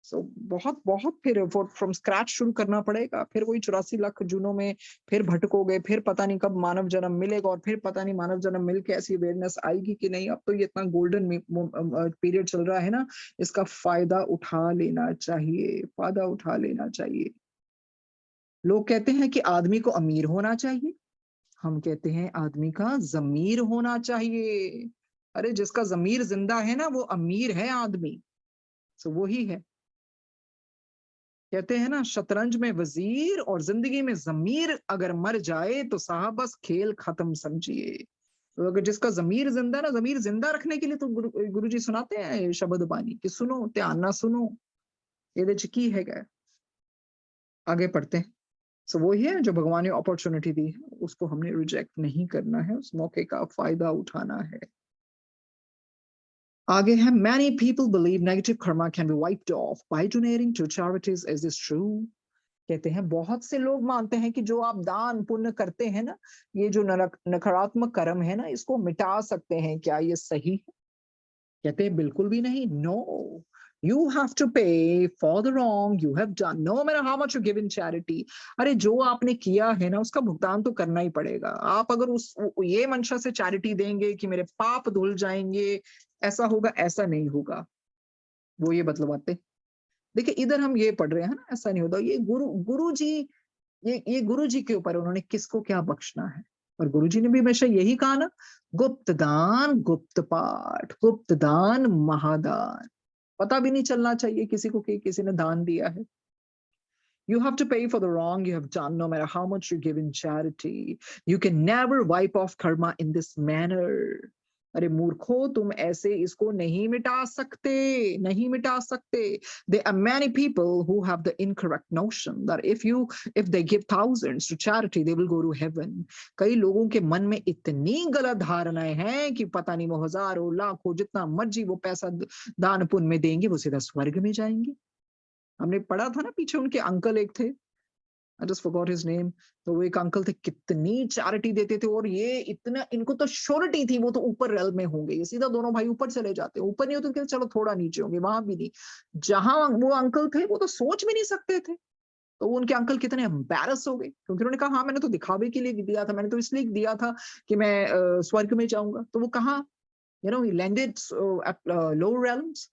सो बहुत बहुत फिर फ्रॉम स्क्रैच शुरू करना पड़ेगा, फिर वही 84 लाख जूनों में फिर भटकोगे, फिर पता नहीं कब मानव जन्म मिलेगा, और फिर पता नहीं मानव जन्म मिलके ऐसी अवेयरनेस आएगी कि नहीं। अब तो ये इतना गोल्डन पीरियड चल रहा है ना, इसका फायदा उठा लेना चाहिए, फायदा उठा लेना चाहिए। लोग कहते हैं कि आदमी को अमीर होना चाहिए, हम कहते हैं आदमी का जमीर होना चाहिए। अरे जिसका जमीर जिंदा है ना, वो अमीर है आदमी। सो वही है, कहते हैं ना, शतरंज में वजीर और जिंदगी में जमीर अगर मर जाए तो साहब बस खेल खत्म समझिए। तो अगर जिसका जमीर जिंदा ना, जमीर जिंदा रखने के लिए तो गुरुजी सुनाते हैं शब्द बानी कि सुनो ध्यान ना सुनो, ये की है क्या। आगे पढ़ते हैं। सो वही है, जो भगवान ने अपॉर्चुनिटी दी है उसको हमने रिजेक्ट नहीं करना है, उस मौके का फायदा उठाना है। आगे है, many people believe negative karma can be wiped off by donating to charities. Is this true? कहते हैं बहुत से लोग मानते हैं कि जो आप दान पुण्य करते हैं ना, ये जो नकारात्मक कर्म है ना, इसको मिटा सकते हैं। क्या ये सही है? कहते हैं बिल्कुल भी नहीं। No, you have to pay for the wrong you have done, no matter how much you give in charity. अरे जो आपने किया है ना, उसका भुगतान तो करना ही पड़ेगा। आप अगर उस ये मंशा से चैरिटी देंगे कि मेरे पाप धुल जाएंगे, ऐसा होगा, ऐसा नहीं होगा। वो ये बतलवाते। देखिए इधर हम ये पढ़ रहे हैं ना, ऐसा नहीं होता। ये गुरु जी, ये गुरु जी के ऊपर उन्होंने किसको क्या बख्शना है। और गुरु जी ने भी हमेशा यही कहा ना, गुप्त दान गुप्त पाठ, गुप्त दान महादान। पता भी नहीं चलना चाहिए किसी को कि किसी ने दान दिया है। You have to pay for the wrong you have done, no matter how much you give in charity. You can never wipe off karma in this manner. अरे मूर्खो, तुम ऐसे इसको नहीं मिटा सकते, नहीं मिटा सकते। There are many people who have the incorrect notion that if they give thousands to charity, they will go to heaven. कई लोगों के मन में इतनी गलत धारणाएं हैं कि पता नहीं वो हजारों लाखों जितना मर्जी वो पैसा दान पुण्य में देंगे, वो सीधा स्वर्ग में जाएंगे। हमने पढ़ा था ना पीछे, उनके अंकल एक थे, I just forgot his name. तो वो एक अंकल थे, कितनी चैरिटी देते थे, और ये इतना, इनको तो श्योरिटी थी वो तो ऊपर रेल में होंगे, ये सीधा दोनों भाई ऊपर चले जाते। ऊपर नहीं होते, चलो थोड़ा नीचे होंगे, वहां भी नहीं। जहां वो अंकल थे वो तो सोच भी नहीं सकते थे। तो वो उनके अंकल कितने एम्बैरस हो गए, क्योंकि उन्होंने कहा हाँ मैंने तो दिखावे के लिए दिया था, मैंने तो इसलिए दिया था कि मैं स्वर्ग में जाऊंगा। तो वो कहा, लैंडेड एट लोअर रेल्म्स।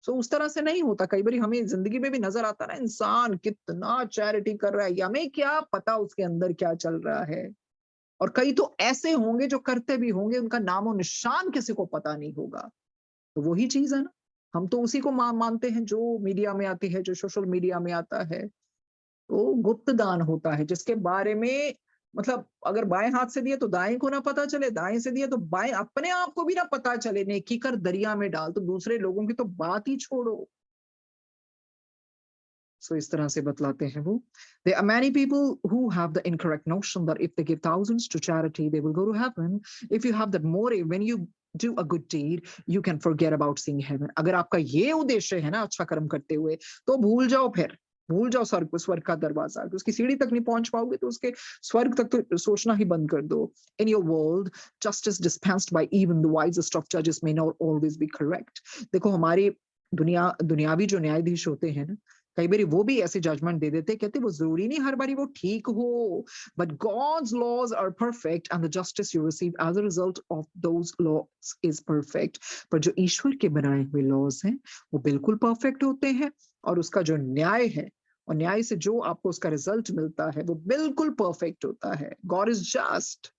सो उस तरह से नहीं होता। कई बार हमें जिंदगी में भी नजर आता ना, इंसान कितना चैरिटी कर रहा है, हमें क्या पता उसके अंदर क्या चल रहा है। और कई तो ऐसे होंगे जो करते भी होंगे, उनका नामो निशान किसी को पता नहीं होगा। तो वही चीज है ना, हम तो उसी को मानते हैं जो मीडिया में आती है, जो सोशल मीडिया में आता है। तो गुप्त दान होता है जिसके बारे में, मतलब अगर बाएं हाथ से दिए तो दाएं को ना पता चले, दाएं से दिए तो बाएं, अपने आप को भी ना पता चले, नेकी कर दरिया में डाल, तो दूसरे लोगों की तो बात ही छोड़ो। सो इस तरह से बतलाते हैं वो। There are many people who have the incorrect notion that if they give thousands to charity, they will go to heaven. If you have that motive, when you do a good deed, you can forget about seeing heaven. अगर आपका ये उद्देश्य है ना अच्छा कर्म करते हुए, तो भूल जाओ, फिर भूल जाओ स्वर्ग का दरवाजा, उसकी सीढ़ी तक नहीं पहुंच पाओगे, तो उसके स्वर्ग तक तो सोचना ही बंद कर दो। In your world, justice dispensed by even the wisest of judges may not always be correct. देखो हमारी दुनियावी जो न्यायाधीश होते हैं ना, कई बार वो भी ऐसे जजमेंट दे देते, कहते वो जरूरी नहीं हर बारी वो ठीक हो, but God's laws are perfect and the justice you receive as a result of those laws is perfect. पर जो ईश्वर के बनाए हुए लॉज हैं वो बिल्कुल परफेक्ट होते हैं, और उसका जो न्याय है और न्याय से जो आपको उसका रिजल्ट मिलता है वो बिल्कुल परफेक्ट होता है। God is just.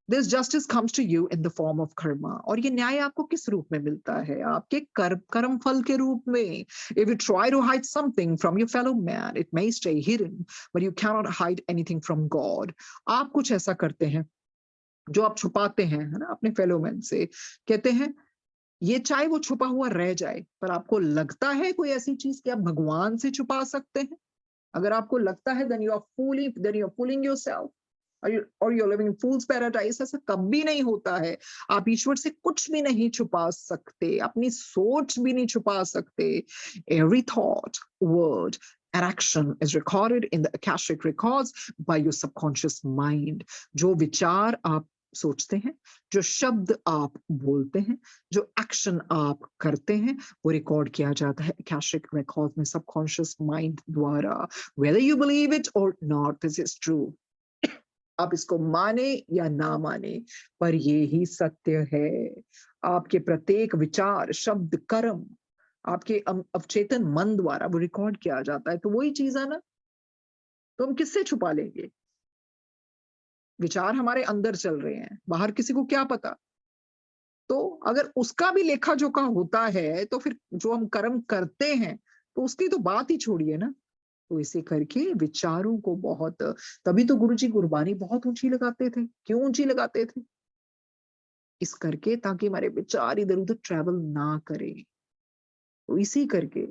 This justice comes to you in the form of karma. और ये न्याय आपको किस रूप में मिलता है? आपके कर्म फल के रूप में। If you try to hide something from your fellow man, it may stay hidden, but you can not hide anything from God. आप कुछ ऐसा करते हैं जो आप छुपाते हैं, है ना, अपने फेलो मैन से। कहते हैं ये चाहे वो छुपा हुआ रह जाए, पर आपको लगता है कोई ऐसी चीज कि आप भगवान से छुपा सकते हैं? अगर आपको लगता है then you are fooling yourself, or you're living in fool's paradise। ऐसा कभी नहीं होता है। आप ईश्वर से कुछ भी नहीं छुपा सकते, अपनी सोच भी नहीं छुपा सकते। Every thought, word and action is recorded in the Akashic records by your subconscious mind। जो विचार आप सोचते हैं, जो शब्द आप बोलते हैं, जो एक्शन आप करते हैं, वो रिकॉर्ड किया जाता है Akashic records में, सबकॉन्शियस माइंड द्वारा। Whether you believe it or not, this is true। आप इसको माने या ना माने, पर ये ही सत्य है। आपके प्रत्येक विचार, शब्द, कर्म आपके अवचेतन मन द्वारा वो रिकॉर्ड किया जाता है। तो वही चीज है ना, तो हम किससे छुपा लेंगे? विचार हमारे अंदर चल रहे हैं, बाहर किसी को क्या पता? तो अगर उसका भी लेखा जोखा होता है तो फिर जो हम कर्म करते हैं तो उसकी तो बात ही छोड़िए ना। तो इसे करके विचारों को बहुत, तभी तो गुरुजी गुरबानी बहुत ऊंची लगाते थे। क्यों ऊंची लगाते थे? इस करके ताकि हमारे विचार इधर उधर ट्रेवल ना करे। तो इसी करके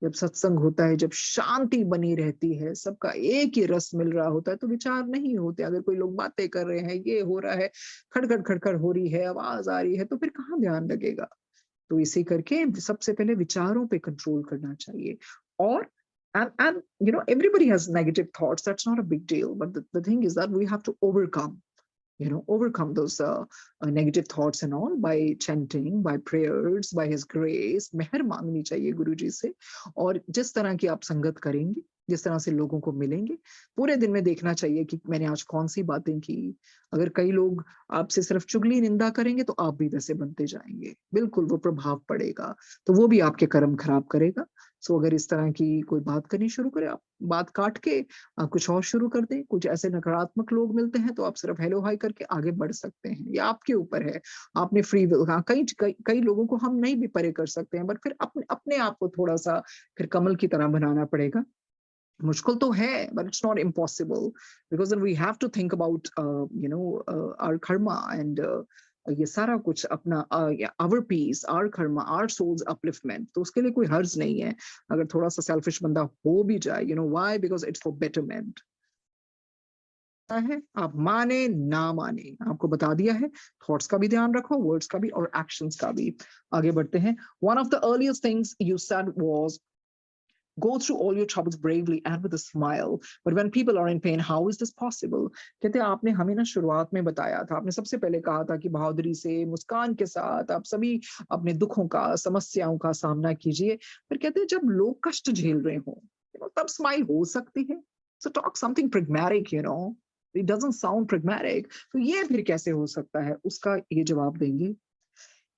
जब सत्संग होता है, जब शांति बनी रहती है, सबका एक ही रस मिल रहा होता है, तो विचार नहीं होते। अगर कोई लोग बातें कर रहे हैं, ये हो रहा है, खड़खड़ खड़खड़ हो रही है, आवाज आ रही है, तो फिर कहाँ ध्यान लगेगा? तो इसी करके सबसे पहले विचारों पे कंट्रोल करना चाहिए। और and everybody has negative thoughts, that's not a big deal, but the thing is that we have to overcome those negative thoughts and all by chanting, by prayers, by his grace। मेहर मांगनी चाहिए गुरु जी से। और जिस तरह की आप संगत करेंगे, जिस तरह से लोगों को मिलेंगे, पूरे दिन में देखना चाहिए कि मैंने आज कौन सी बातें की। अगर कई लोग आपसे सिर्फ चुगली निंदा करेंगे तो आप भी वैसे बनते जाएंगे, बिल्कुल वो प्रभाव पड़ेगा। तो वो भी आपके कर्म खराब करेगा। सो अगर इस तरह की कोई बात करनी शुरू करे, आप बात काट के कुछ और शुरू कर दें। कुछ ऐसे नकारात्मक लोग मिलते हैं तो आप सिर्फ हेलो हाय करके आगे बढ़ सकते हैं। ये आपके ऊपर है, आपने फ्री विल। हाँ, कई लोगों को हम नहीं भी परे कर सकते हैं, बट फिर अपने आप को थोड़ा सा फिर कमल की तरह बनाना पड़ेगा। मुश्किल तो है, but it's not impossible, because then we have to think about our karma and ये सारा कुछ अपना our peace, our karma, our soul's upliftment। तो उसके लिए कोई हर्ज नहीं है अगर थोड़ा सा सेल्फिश बंदा हो भी जाए। why? Because it's for betterment है। आप माने ना माने, आपको बता दिया है। थॉट्स का भी ध्यान रखो, वर्ड्स का भी और एक्शंस का भी। आगे बढ़ते हैं। One of the earliest things you said was go through all your troubles bravely and with a smile, but when people are in pain, how is this possible? कहते हैं आपने हमें ना शुरुआत में बताया था, आपने सबसे पहले कहा था कि बहादुरी से, मुस्कान के साथ आप सभी अपने दुखों का, समस्याओं का सामना कीजिए। फिर कहते हैं जब लोग कष्ट झेल रहे हो, तब स्माइल हो सकती है। So talk something pragmatic, It doesn't sound pragmatic। तो ये फिर कैसे हो सकता है? उसका ये जवाब देंगे।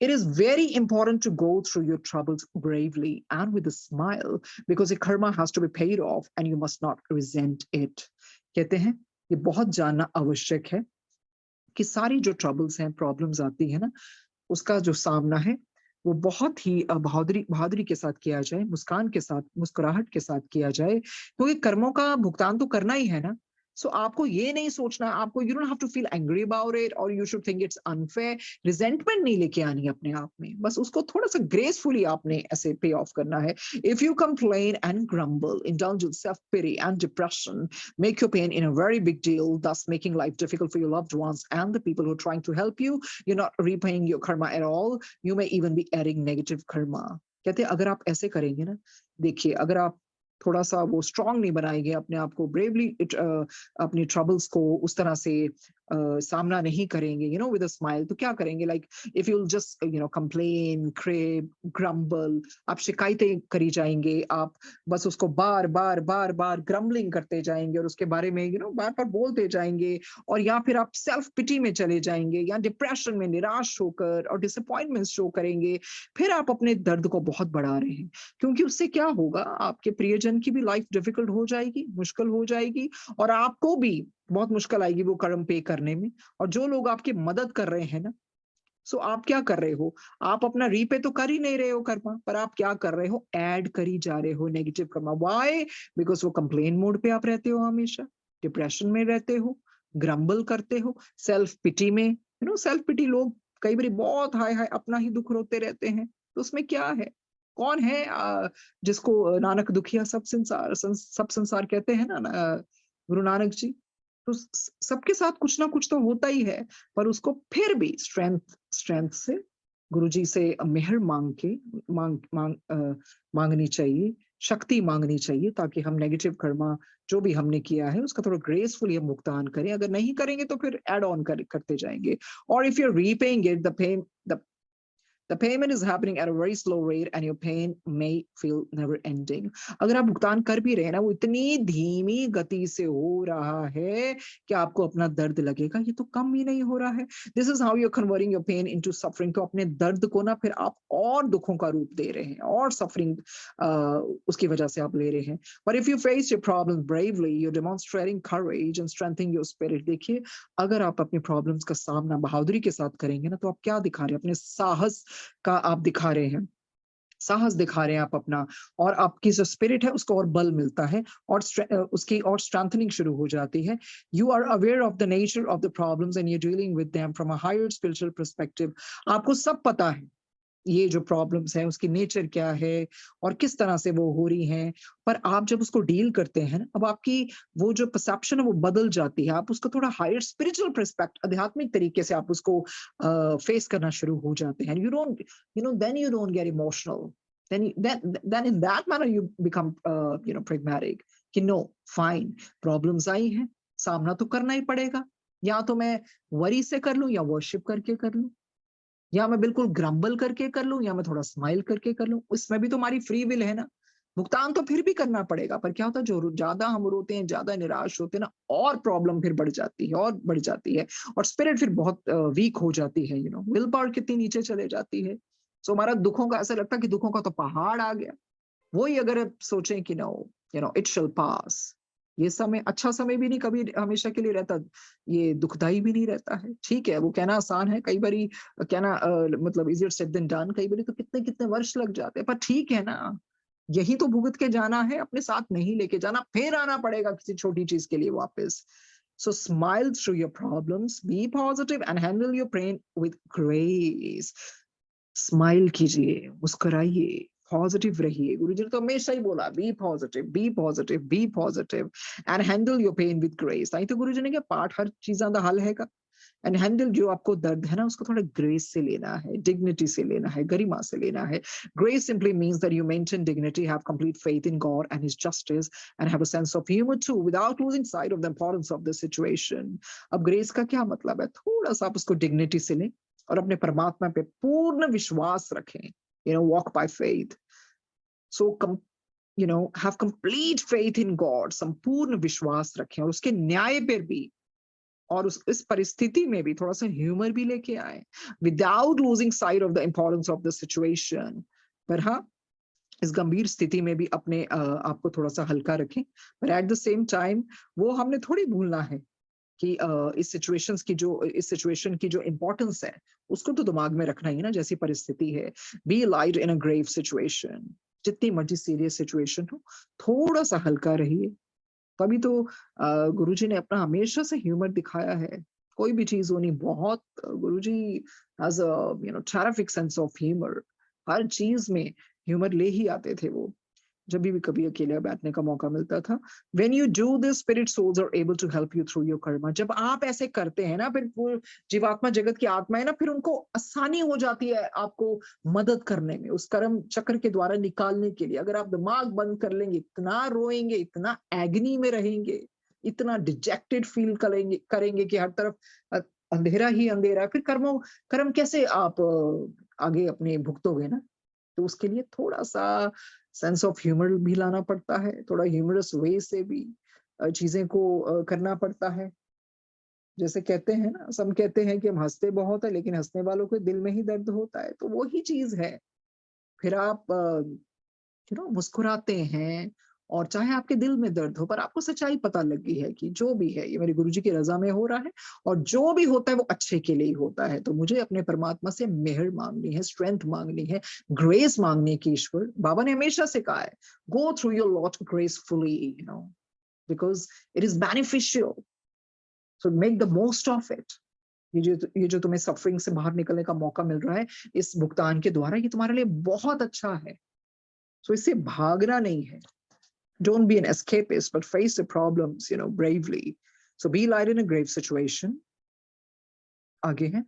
It is very important to go through your troubles bravely and with a smile, because your karma has to be paid off and you must not resent it। कहते हैं ये बहुत जानना आवश्यक है कि सारी जो ट्रबल्स हैं, प्रॉब्लम्स आती है ना, उसका जो सामना है वो बहुत ही बहादुरी बहादुरी के साथ किया जाए, मुस्कान के साथ, मुस्कुराहट के साथ किया जाए, क्योंकि कर्मों का भुगतान तो करना ही है ना। सो आपको ये नहीं सोचना, आपको you don't have to feel angry about it और you should think it's unfair. Resentment नहीं लेके आनी अपने आप में, बस उसको थोड़ा सा ग्रेसफुली आपने ऐसे पे ऑफ करना है। If you complain and grumble, indulge in self pity and depression, make your pain in a very big deal, thus making life difficult for your loved ones and the people who are trying to help you, you're not repaying your karma at all। You may even be adding negative karma। कहते हैं अगर आप ऐसे करेंगे ना, देखिए अगर आप थोड़ा सा वो स्ट्रांग नहीं बनाएंगे अपने आप को, ब्रेवली अपनी ट्रबल्स को उस तरह से सामना नहीं करेंगे, विद अ स्माइल, तो क्या करेंगे? Like if you just complain, crepe, grumble, आप शिकायतें करी जाएंगे, आप बस उसको बार बार बार बार ग्रम्बलिंग करते जाएंगे और उसके बारे में बार बार बोलते जाएंगे, और या फिर आप सेल्फ पिटी में चले जाएंगे, या डिप्रेशन में निराश होकर और डिसअपॉइंटमेंट शो करेंगे, फिर आप अपने दर्द को बहुत बढ़ा रहे हैं। क्योंकि उससे क्या होगा, आपके प्रियजन की भी लाइफ डिफिकल्ट हो जाएगी, मुश्किल हो जाएगी, और आपको भी बहुत मुश्किल आएगी वो कर्म पे करने में। और जो लोग आपकी मदद कर रहे हैं ना, सो आप क्या कर रहे हो? आप अपना रीपे तो कर ही नहीं रहे हो कर्मा, पर आप क्या कर रहे हो? ऐड करी जा रहे हो नेगेटिव कर्मा। व्हाई? बिकॉज वो कंप्लेन मोड पे आप रहते हो, हमेशा डिप्रेशन में रहते हो, ग्रम्बल करते हो, सेल्फ पिटी में, सेल्फ पिटी लोग कई बार बहुत हाय हाय अपना ही दुख रोते रहते हैं। तो उसमें क्या है? कौन है जिसको नानक दुखिया सब संसार, सब संसार कहते हैं ना, गुरु नानक जी। तो सबके साथ कुछ ना कुछ तो होता ही है, पर उसको फिर भी स्ट्रेंथ स्ट्रेंथ से गुरुजी से मेहर मांगनी चाहिए, शक्ति मांगनी चाहिए, ताकि हम नेगेटिव कर्मा जो भी हमने किया है उसका थोड़ा ग्रेसफुली हम भुगतान करें। अगर नहीं करेंगे तो फिर एड ऑन करते जाएंगे। और if you are repaying it, the payment is happening at a very slow rate and your pain may feel never ending. अगर आप भुगतान कर भी रहे हैं ना, वो इतनी धीमी गति से हो रहा है कि आपको अपना दर्द लगेगा ये तो कम ही नहीं हो रहा है। This is how you're converting your pain into suffering. तो अपने दर्द को ना फिर आप और दुखों का रूप दे रहे हैं, और सफरिंग उसकी वजह से आप ले रहे हैं। But if you face your problems bravely, you're demonstrating courage and strengthening your spirit. देखिए, अगर आप अपनी प्रॉब्लम्स का सामना बहादुरी के साथ करेंगे ना, तो आप क्या दिखा रहे हैं? अपने साहस का आप दिखा रहे हैं, साहस दिखा रहे हैं आप अपना, और आपकी जो स्पिरिट है उसको और बल मिलता है, और उसकी और स्ट्रेंथनिंग शुरू हो जाती है। You are aware of the nature of the problems and you dealing with them from a higher spiritual perspective. आपको सब पता है ये जो प्रॉब्लम्स है उसकी नेचर क्या है और किस तरह से वो हो रही हैं, पर आप जब उसको डील करते हैं ना, अब आपकी वो जो परसेप्शन है वो बदल जाती है। आप उसको थोड़ा हायर स्पिरिचुअल पर्सपेक्ट, आध्यात्मिक तरीके से आप उसको फेस करना शुरू हो जाते हैं। Then you don't get emotional, then in that manner you become pragmatic कि नो, फाइन, प्रॉब्लम्स आई हैं, सामना तो करना ही पड़ेगा। या तो मैं वरी से कर लूं, या वर्शिप करके कर लूं, या मैं बिल्कुल ग्रम्बल करके कर लूं, या मैं थोड़ा स्माइल करके कर लूं। इसमें भी तो हमारी फ्री विल है ना। भुगतान तो फिर भी करना पड़ेगा, पर क्या होता है, जो ज्यादा हम रोते हैं, ज्यादा निराश होते हैं ना, और प्रॉब्लम फिर बढ़ जाती है, और बढ़ जाती है, और स्पिरिट फिर बहुत वीक हो जाती है, विल पावर कितनी नीचे चले जाती है। सो हमारा दुखों का ऐसा लगता है कि दुखों का तो पहाड़ आ गया। वही अगर आप सोचें कि नो, इट शैल पास, ये समय अच्छा समय भी नहीं कभी हमेशा के लिए रहता, ये दुखदाई भी नहीं रहता है। ठीक है, वो कहना आसान है, कई बारी कहना मतलब इजियर सेड देन डन, कई बारी तो कितने कितने वर्ष लग जाते हैं, पर ठीक है ना, यही तो भुगत के जाना है, अपने साथ नहीं लेके जाना, फिर आना पड़ेगा किसी छोटी चीज के लिए वापस। So smile through your problems, be positive and handle your pain with grace. Smile कीजिए, मुस्कुराइए, पॉजिटिव रहिए। गुरुजी ने तो हमेशा ही बोला, be positive, be positive, be positive and handle your pain with grace. नहीं तो गुरुजी ने क्या पाठ हर चीज़ां दा हल हैगा। एंड हैंडल, जो आपको दर्द है ना, उसको थोड़ा ग्रेस से लेना है, डिग्निटी से लेना है, गरिमा से लेना है। Grace simply means that you maintain dignity, have complete faith in God and his justice and have a sense of humour too without losing sight of the importance of the situation. अब grace का क्या मतलब है? थोड़ा सा आप उसको dignity से लें और अपने परमात्मा पे पूर्ण विश्वास रखें। Walk by faith. So have complete faith in God, संपूर्ण विश्वास रखें, और उसके न्याय पर भी, और इस परिस्थिति में भी थोड़ा सा ह्यूमर भी लेके आए, without losing sight of the importance of the situation. पर हाँ, इस गंभीर स्थिति में भी अपने आप को थोड़ा सा हल्का रखें, पर एट द सेम टाइम वो हमने थोड़ी भूलना है कि इस सिचुएशन की जो इम्पोर्टेंस है उसको तो दिमाग में रखना ही है ना। जैसी परिस्थिति है, be light in a grave situation, जितनी मर्जी सीरियस सिचुएशन हो, थोड़ा सा हल्का रहिए। तभी तो गुरुजी ने अपना हमेशा से ह्यूमर दिखाया है। कोई भी चीज होनी बहुत, Guruji has a terrific sense of humour. हर चीज में ह्यूमर ले ही आते थे वो, जब भी कभी अकेले बैठने का मौका मिलता था। When you do this, spirit souls are able to help you through your karma. जब आप ऐसे करते हैं ना, फिर वो जीवात्मा जगत की आत्मा है ना, फिर उनको आसानी हो जाती है आपको मदद करने में, उस कर्म चक्र के द्वारा निकालने के लिए। अगर आप दिमाग बंद कर लेंगे, इतना रोएंगे, इतना एग्नी में रहेंगे, इतना डिजेक्टेड फील करेंगे करेंगे कि हर तरफ अंधेरा ही अंधेरा, फिर कर्म कैसे आप आगे अपने भुगतोगे ना। तो उसके लिए थोड़ा-सा सेंस ऑफ ह्यूमर भी लाना पड़ता है, थोड़ा ह्यूमरस वे से भी चीज़ें को करना पड़ता है। जैसे कहते हैं ना, सब कहते हैं कि हम हँसते बहुत है, लेकिन हँसने वालों के दिल में ही दर्द होता है, तो वो ही चीज़ है। फिर आप मुस्कुराते हैं और चाहे आपके दिल में दर्द हो, पर आपको सच्चाई पता लग गई है कि जो भी है ये मेरे गुरुजी की रज़ा में हो रहा है और जो भी होता है वो अच्छे के लिए ही होता है। तो मुझे अपने परमात्मा से मेहर माँगनी है, स्ट्रेंथ माँगनी है, ग्रेस माँगनी है कि ईश्वर, बाबा ने हमेशा से कहा है, go through your lot gracefully, because it is beneficial, so make the most of it. ये जो तुम्हें सफरिंग से बाहर निकलने का मौका मिल रहा है, इस भुगतान के द्वारा, ये तुम्हारे लिए बहुत अच्छा है। सो इससे भागना नहीं है। Don't be an escapist, but face the problems, bravely. So be light in a grave situation. आगे है,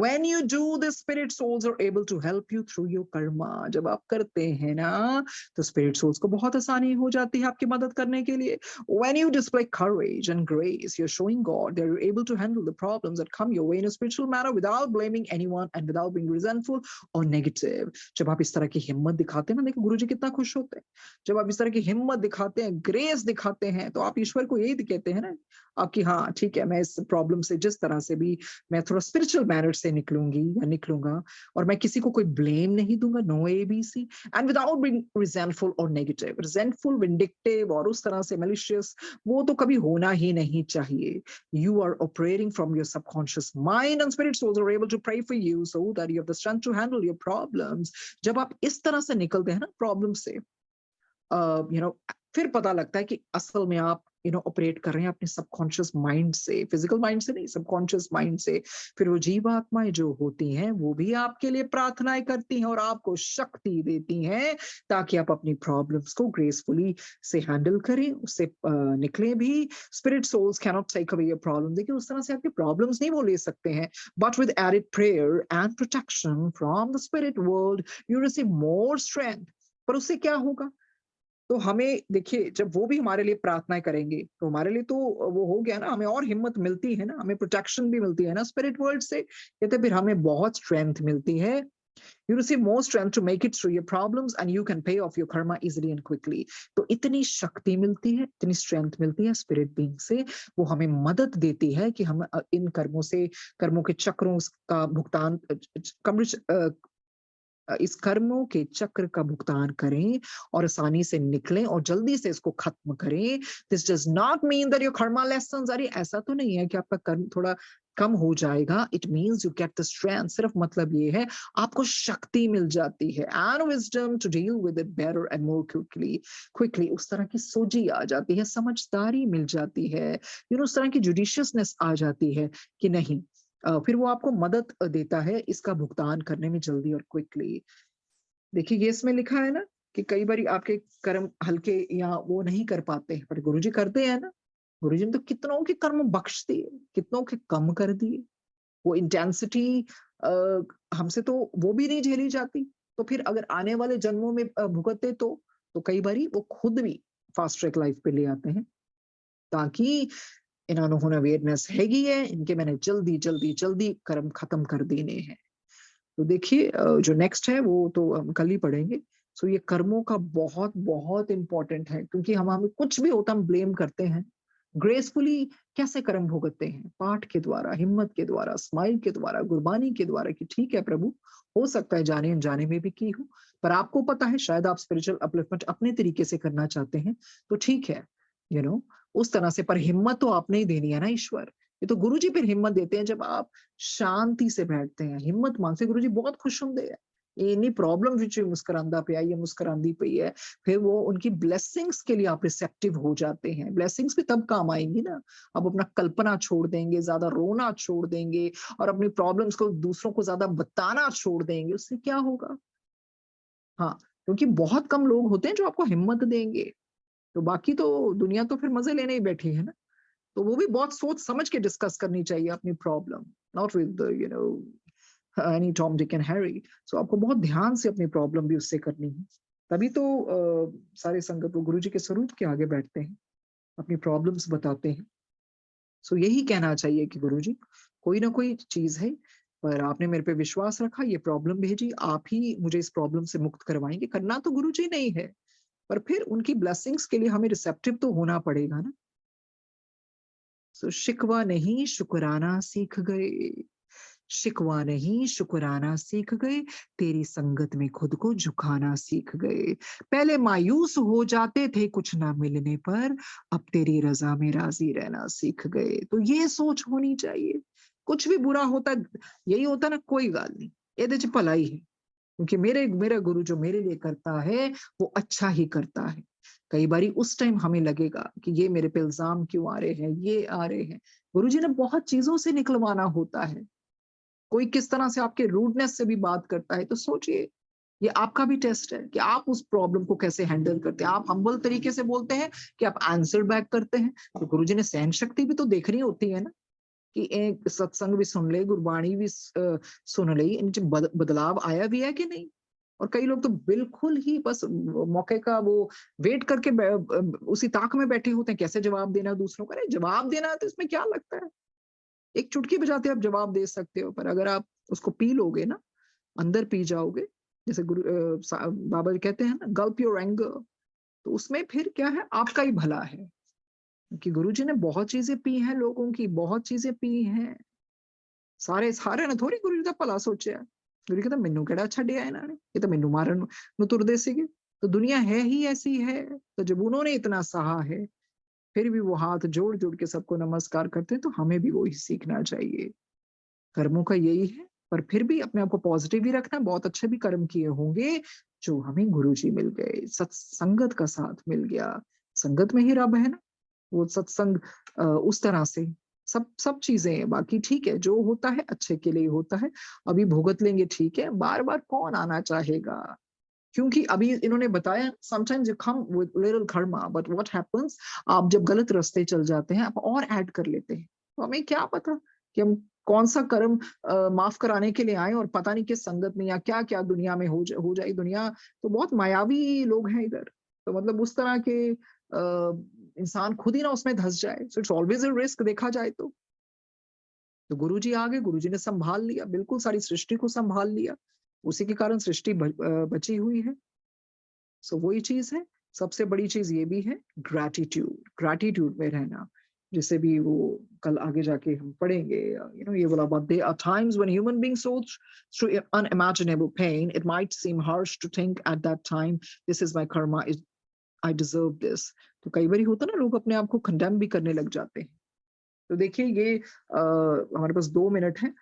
when you do this, spirit souls are able to help you through your karma. जब आप करते हैं ना, तो spirit souls को बहुत आसानी हो जाती है आपकी मदद करने के लिए. When you display courage and grace, you're showing God that you're able to handle the problems that come your way in a spiritual manner without blaming anyone and without being resentful or negative. जब आप इस तरह की हिम्मत दिखाते हैं ना, देखो गुरुजी कितना खुश होते हैं. जब आप इस तरह की हिम्मत दिखाते हैं, ग्रेस दिखाते हैं, तो आप ईश्वर को यही कहते हैं ना, आपकी हाँ ठीक है, मैं इस प्रॉब्लम से जिस तरह से भी मैं थोड़ा स्पिरिचुअल मैनर से निकलूंगी या निकलूंगा, और मैं किसी को कोई ब्लेम नहीं दूंगा, no ABC, and without being resentful और नेगेटिव. रिजेंटफुल, विंडिक्टिव और उस तरह से मैलिशियस, वो तो कभी होना ही नहीं चाहिए. You are operating from your subconscious mind and spirit souls are able to pray for you so that you have the strength to handle your problems. जब आप इस तरह से निकलते हैं ना प्रॉब्लम से, फिर पता लगता है कि असल में आप ऑपरेट कर रहे हैं अपने सबकॉन्शियस माइंड से, फिजिकल माइंड से नहीं, सबकॉन्शियस माइंड से. फिर वो जीवात्माएं जो होती हैं, वो भी आपके लिए प्रार्थनाएं करती हैं और आपको शक्ति देती हैं, ताकि आप अपनी प्रॉब्लम्स को ग्रेसफुली से हैंडल करें, उससे निकले भी. Spirit souls can not take away your problem. देखिए, उस तरह से आपकी प्रॉब्लम्स नहीं वो ले सकते हैं, but with added prayer and protection from the spirit world you receive more strength. पर उससे क्या होगा, तो हमें देखिए, जब वो भी हमारे लिए प्रार्थनाएं करेंगे, तो हमारे लिए तो वो हो गया ना, हमें और हिम्मत मिलती है ना, हमें प्रोटेक्शन भी मिलती है ना स्पिरिट वर्ल्ड से. कहते फिर हमें बहुत स्ट्रेंथ मिलती है. You receive more strength to make it through your problems and you can pay off your karma easily and quickly. तो इतनी शक्ति मिलती है, इतनी स्ट्रेंथ मिलती है स्पिरिट बीइंग से, वो हमें मदद देती है कि हम इन कर्मों के चक्रों का भुगतान, इस कर्मों के चक्र का भुगतान करें और आसानी से निकलें और जल्दी से इसको खत्म करें. This does not mean that your Karma lessons, अरे ऐसा तो नहीं है कि आपका कर्म थोड़ा कम हो जाएगा. It means you get the strength. सिर्फ मतलब ये है, आपको शक्ति मिल जाती है and wisdom to deal with it better and more quickly. उस तरह की सोझी आ जाती है, समझदारी मिल जाती है, उस तरह की जुडिशियसनेस आ जाती है कि नहीं, फिर वो आपको मदद देता है इसका भुगतान करने में जल्दी और क्विकली. देखिए, ये इसमें लिखा है ना कि कई बार आपके कर्म हल्के या वो नहीं कर पाते हैं, पर गुरुजी करते हैं ना. गुरुजी ने तो कितनों के कर्म बख्श दिए, कितनों के कम कर दिए. वो इंटेंसिटी हमसे तो वो भी नहीं झेली जाती, तो फिर अगर आने वाले जन्मों में भुगतते तो कई बारी वो खुद भी फास्ट ट्रैक लाइफ पे ले आते हैं, ताकि इन्होंने अवेयरनेस हैगी है इनके, मैंने जल्दी जल्दी जल्दी कर्म खत्म कर देने हैं. तो देखिए, जो नेक्स्ट है वो तो हम कल ही पढ़ेंगे. सो ये कर्मों का बहुत बहुत इंपॉर्टेंट है, क्योंकि हम हमें कुछ भी होता हम ब्लेम करते हैं. ग्रेसफुली कैसे कर्म भुगतते हैं, पाठ के द्वारा, हिम्मत के द्वारा, स्माइल के द्वारा, गुरबानी के द्वारा, कि ठीक है प्रभु, हो सकता है जाने अनजाने में भी की हो, पर आपको पता है शायद आप स्पिरिचुअल अपलिफ्टमेंट अपने तरीके से करना चाहते हैं, तो ठीक है, यू नो उस तरह से. पर हिम्मत तो आपने ही देनी है ना ईश्वर. ये तो गुरुजी फिर हिम्मत देते हैं जब आप शांति से बैठते हैं, हिम्मत मांगते. गुरुजी बहुत खुश होंगे है, इन्हीं प्रॉब्लम विच मुस्कुरांदा पे आई है, मुस्कुरांदी पई है. फिर वो उनकी ब्लेसिंग्स के लिए आप रिसेप्टिव हो जाते हैं. ब्लेसिंग्स भी तब काम आएंगी ना, आप अपना कल्पना छोड़ देंगे, ज्यादा रोना छोड़ देंगे और अपनी प्रॉब्लम्स को दूसरों को ज्यादा बताना छोड़ देंगे. उससे क्या होगा, हाँ, क्योंकि बहुत कम लोग होते हैं जो आपको हिम्मत देंगे, तो बाकी तो दुनिया तो फिर मजे लेने ही बैठी है ना. तो वो भी बहुत सोच समझ के डिस्कस करनी चाहिए अपनी problem, not with any Tom Dick and Harry. So आपको बहुत ध्यान से अपनी प्रॉब्लम भी उससे करनी है, तभी तो सारे संगत वो गुरु जी के स्वरूप के आगे बैठते हैं. अपनी प्रॉब्लम्स बताते हैं। सो यही कहना चाहिए कि गुरुजी, कोई ना कोई चीज़ है, पर आपने मेरे पे विश्वास रखा, ये प्रॉब्लम भेजी, आप ही मुझे इस प्रॉब्लम से मुक्त करवाएँगे। करना तो गुरुजी ने ही है, पर फिर उनकी ब्लेसिंग्स के लिए हमें रिसेप्टिव तो होना पड़ेगा ना। सो शिकवा नहीं शुकराना सीख गए, शिकवा नहीं शुकराना सीख गए, तेरी संगत में खुद को झुकाना सीख गए। पहले मायूस हो जाते थे कुछ ना मिलने पर, अब तेरी रज़ा में राज़ी रहना सीख गए। तो ये सोच होनी चाहिए। कुछ भी बुरा होता है, यही होता है ना, कोई गल नहीं, ਇਹਦੇ ਚ भलाई है। क्योंकि मेरा गुरु जो मेरे लिए करता है, वो अच्छा ही करता है। कई बारी उस टाइम हमें लगेगा कि ये मेरे पे इल्ज़ाम क्यों आ रहे हैं, ये आ रहे हैं। गुरुजी ने बहुत चीज़ों से निकलवाना होता है। कोई किस तरह से आपके रूडनेस से भी बात करता है, तो सोचिए, ये आपका भी टेस्ट है कि आप उस प्रॉब्लम को कैसे हैंडल करते हैं। आप हम्बल तरीके से बोलते हैं कि आप आंसर बैक करते हैं। तो गुरुजी ने सहन शक्ति भी तो देखनी होती है ना, कि एक सत्संग भी सुन ले, गुरबाणी भी सुन ली, इन बदलाव आया भी है कि नहीं। और कई लोग तो बिल्कुल ही बस मौके का वो वेट करके उसी ताक में बैठे होते हैं, कैसे जवाब देना दूसरों का। अरे जवाब देना है तो इसमें क्या लगता है, एक चुटकी बजाते आप जवाब दे सकते हो, पर अगर आप उसको पी लोगे ना, अंदर पी जाओगे, जैसे बाबा जी कहते हैं ना, गल्प योर एंगर, तो उसमें फिर क्या है, आपका ही भला है। क्योंकि गुरुजी ने बहुत चीजें पी हैं, लोगों की बहुत चीजें पी हैं। ਸਾਰੇ ਸਾਰਿਆਂ ਨੇ ਥੋੜੀ ਗੁਰੂ ਜੀ ਦਾ ਭਲਾ ਸੋਚਿਆ। ਗੁਰੂ ਕਹਿੰਦਾ ਮੈਨੂੰ ਕਿਹੜਾ ਛੱਡਿਆ ਇਹਨਾਂ ਨੇ, ये तो ਮੈਨੂੰ मारन ਨੂੰ ਤੁਰਦੇ ਸੀਗੇ। तो दुनिया है ही ऐसी है। तो जब उन्होंने इतना सहा है, फिर भी वो हाथ जोड़ जोड़ के सबको नमस्कार करते हैं, तो हमें भी वही सीखना चाहिए। कर्मों का यही है, पर फिर भी अपने आप को पॉजिटिव भी रखना। बहुत अच्छे भी कर्म किए होंगे जो हमें गुरुजी मिल गए, सत्संगत का साथ मिल गया। संगत में ही रब है ना। वो सत्संग उस तरह से सब सब चीजें बाकी ठीक है, जो होता है अच्छे के लिए होता है। अभी भुगत लेंगे, ठीक है, बार बार कौन आना चाहेगा। क्योंकि अभी इन्होंने बताया, sometimes you come with little Karma, but what happens, आप जब गलत रास्ते चल जाते हैं, आप और ऐड कर लेते हैं। तो हमें क्या पता कि हम कौन सा कर्म माफ कराने के लिए आए, और पता नहीं किस संगत में या क्या क्या दुनिया में हो जाए। दुनिया तो बहुत मायावी लोग हैं इधर। तो मतलब उस तरह के इंसान खुद ही ना उसमें धंस जाए। So it's always a risk, देखा जाए तो। तो गुरुजी आ गए, गुरुजी ने संभाल लिया, बिल्कुल सारी सृष्टि को संभाल लिया। उसी के कारण सृष्टि बची हुई है। सो वही चीज है। सबसे बड़ी चीज ये भी है, ग्रैटिट्यूड, ग्रैटिट्यूड में रहना। जिसे भी वो कल आगे जाके हम पढ़ेंगे, ये वाला बात, there are times when human beings go through unimaginable pain. It might seem harsh to think at that time, this is my karma, I deserve this. तो कई बार होता ना, लोग अपने आप को कंडेम भी करने लग जाते हैं। तो देखिए, ये हमारे पास 2 मिनट है।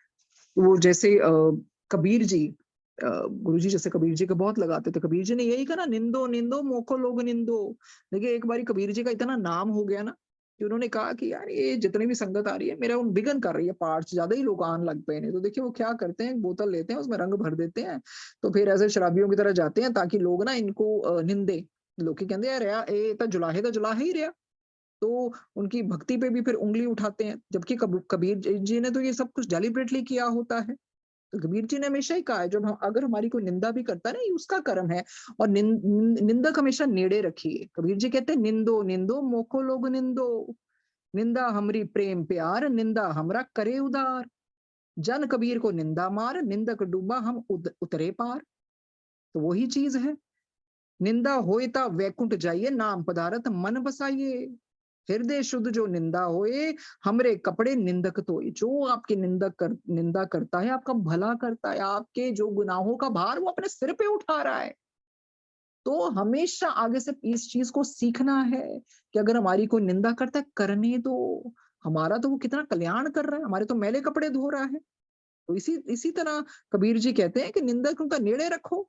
वो जैसे कबीर जी, गुरु जी जैसे कबीर जी को बहुत लगाते थे। कबीर जी ने यही कहा ना, निंदो निंदो मोको लोग निंदो। देखिए, एक बारी कबीर जी का इतना नाम हो गया ना, कि उन्होंने कहा कि यार, ये जितनी भी संगत आ रही है, मेरा उन विघन कर रही है, पार्ट्स ज्यादा ही लोग आने लग पे ने। तो देखिए वो क्या करते हैं, बोतल लेते हैं, उसमें रंग भर देते हैं, तो फिर ऐसे शराबियों की तरह जाते हैं, ताकि लोग ना इनको निंदे। लोग कहते हैं, यार ये तो जुलाहे ही रहा। तो उनकी भक्ति पे भी फिर उंगली उठाते हैं, जबकि कबीर जी ने तो ये सब कुछ डेलिबरेटली किया होता है। तो कबीर जी ने हमेशा ही कहा है, जब हम अगर हमारी कोई निंदा भी करता है ना, ये उसका कर्म है। और निंदक हमेशा नेड़े रखिए। कबीर जी कहते हैं, निंदो निंदो मोको लोग निंदो, निंदा हमरी प्रेम प्यार, निंदा हमरा करे उदार। जन कबीर को निंदा मार, निंदक डूबा हम उतरे पार। तो वही चीज है। निंदा होए ता वैकुंठ जाइए, नाम पदारथ मन बसाइए। हृदय शुद्ध जो निंदा होए, हमरे कपड़े निंदक धोए। जो आपकी निंदा करता है, आपका भला करता है, आपके जो गुनाहों का भार वो अपने सिर पे उठा रहा है। तो हमेशा आगे से इस चीज को सीखना है, कि अगर हमारी कोई निंदा करता है, करने दो। हमारा तो वो कितना कल्याण कर रहा है, हमारे तो मैले कपड़े धो रहा है। तो इसी इसी तरह कबीर जी कहते हैं कि निंदक उनका नेड़े रखो।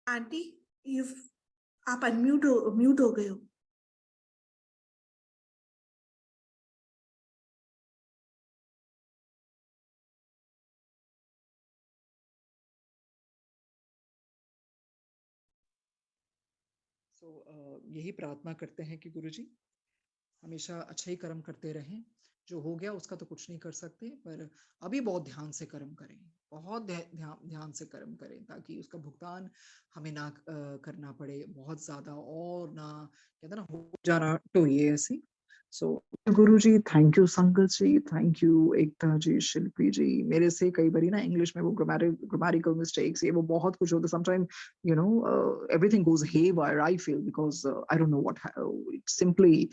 आंटी, यू आप म्यूट हो गए हो। यही प्रार्थना करते हैं कि गुरु जी हमेशा अच्छा ही कर्म करते रहें, जो हो गया उसका तो कुछ नहीं कर सकते, पर अभी बहुत ध्यान से कर्म करें, बहुत ध्यान से कर्म करें, ताकि उसका भुगतान हमें ना करना पड़े बहुत ज्यादा, और ना कहते ना हो जाना तो ये ऐसी। सो गुरु जी थैंक यू, संगत जी थैंक यू, एकता जी, शिल्पी जी। मेरे से कई बारी ना इंग्लिश में वो ग्रामेटिकल मिस्टेक्स ये वो बहुत कुछ होता है sometime, everything goes haywire, I feel, because I don't know it's simply,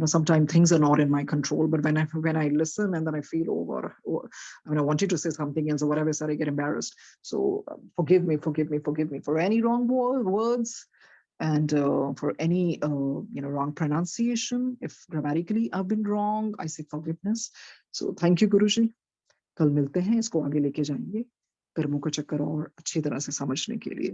sometimes things are not in my control, but when I listen and then I feel I mean, I wanted to say something else or whatever, I get embarrassed. So forgive me for any wrong words, and for any wrong pronunciation. If grammatically I've been wrong, I seek forgiveness. So thank you, Guruji. कल मिलते हैं, इसको आगे लेके जाएंगे कर्मों का चक्कर और अच्छी तरह से समझने के लिए।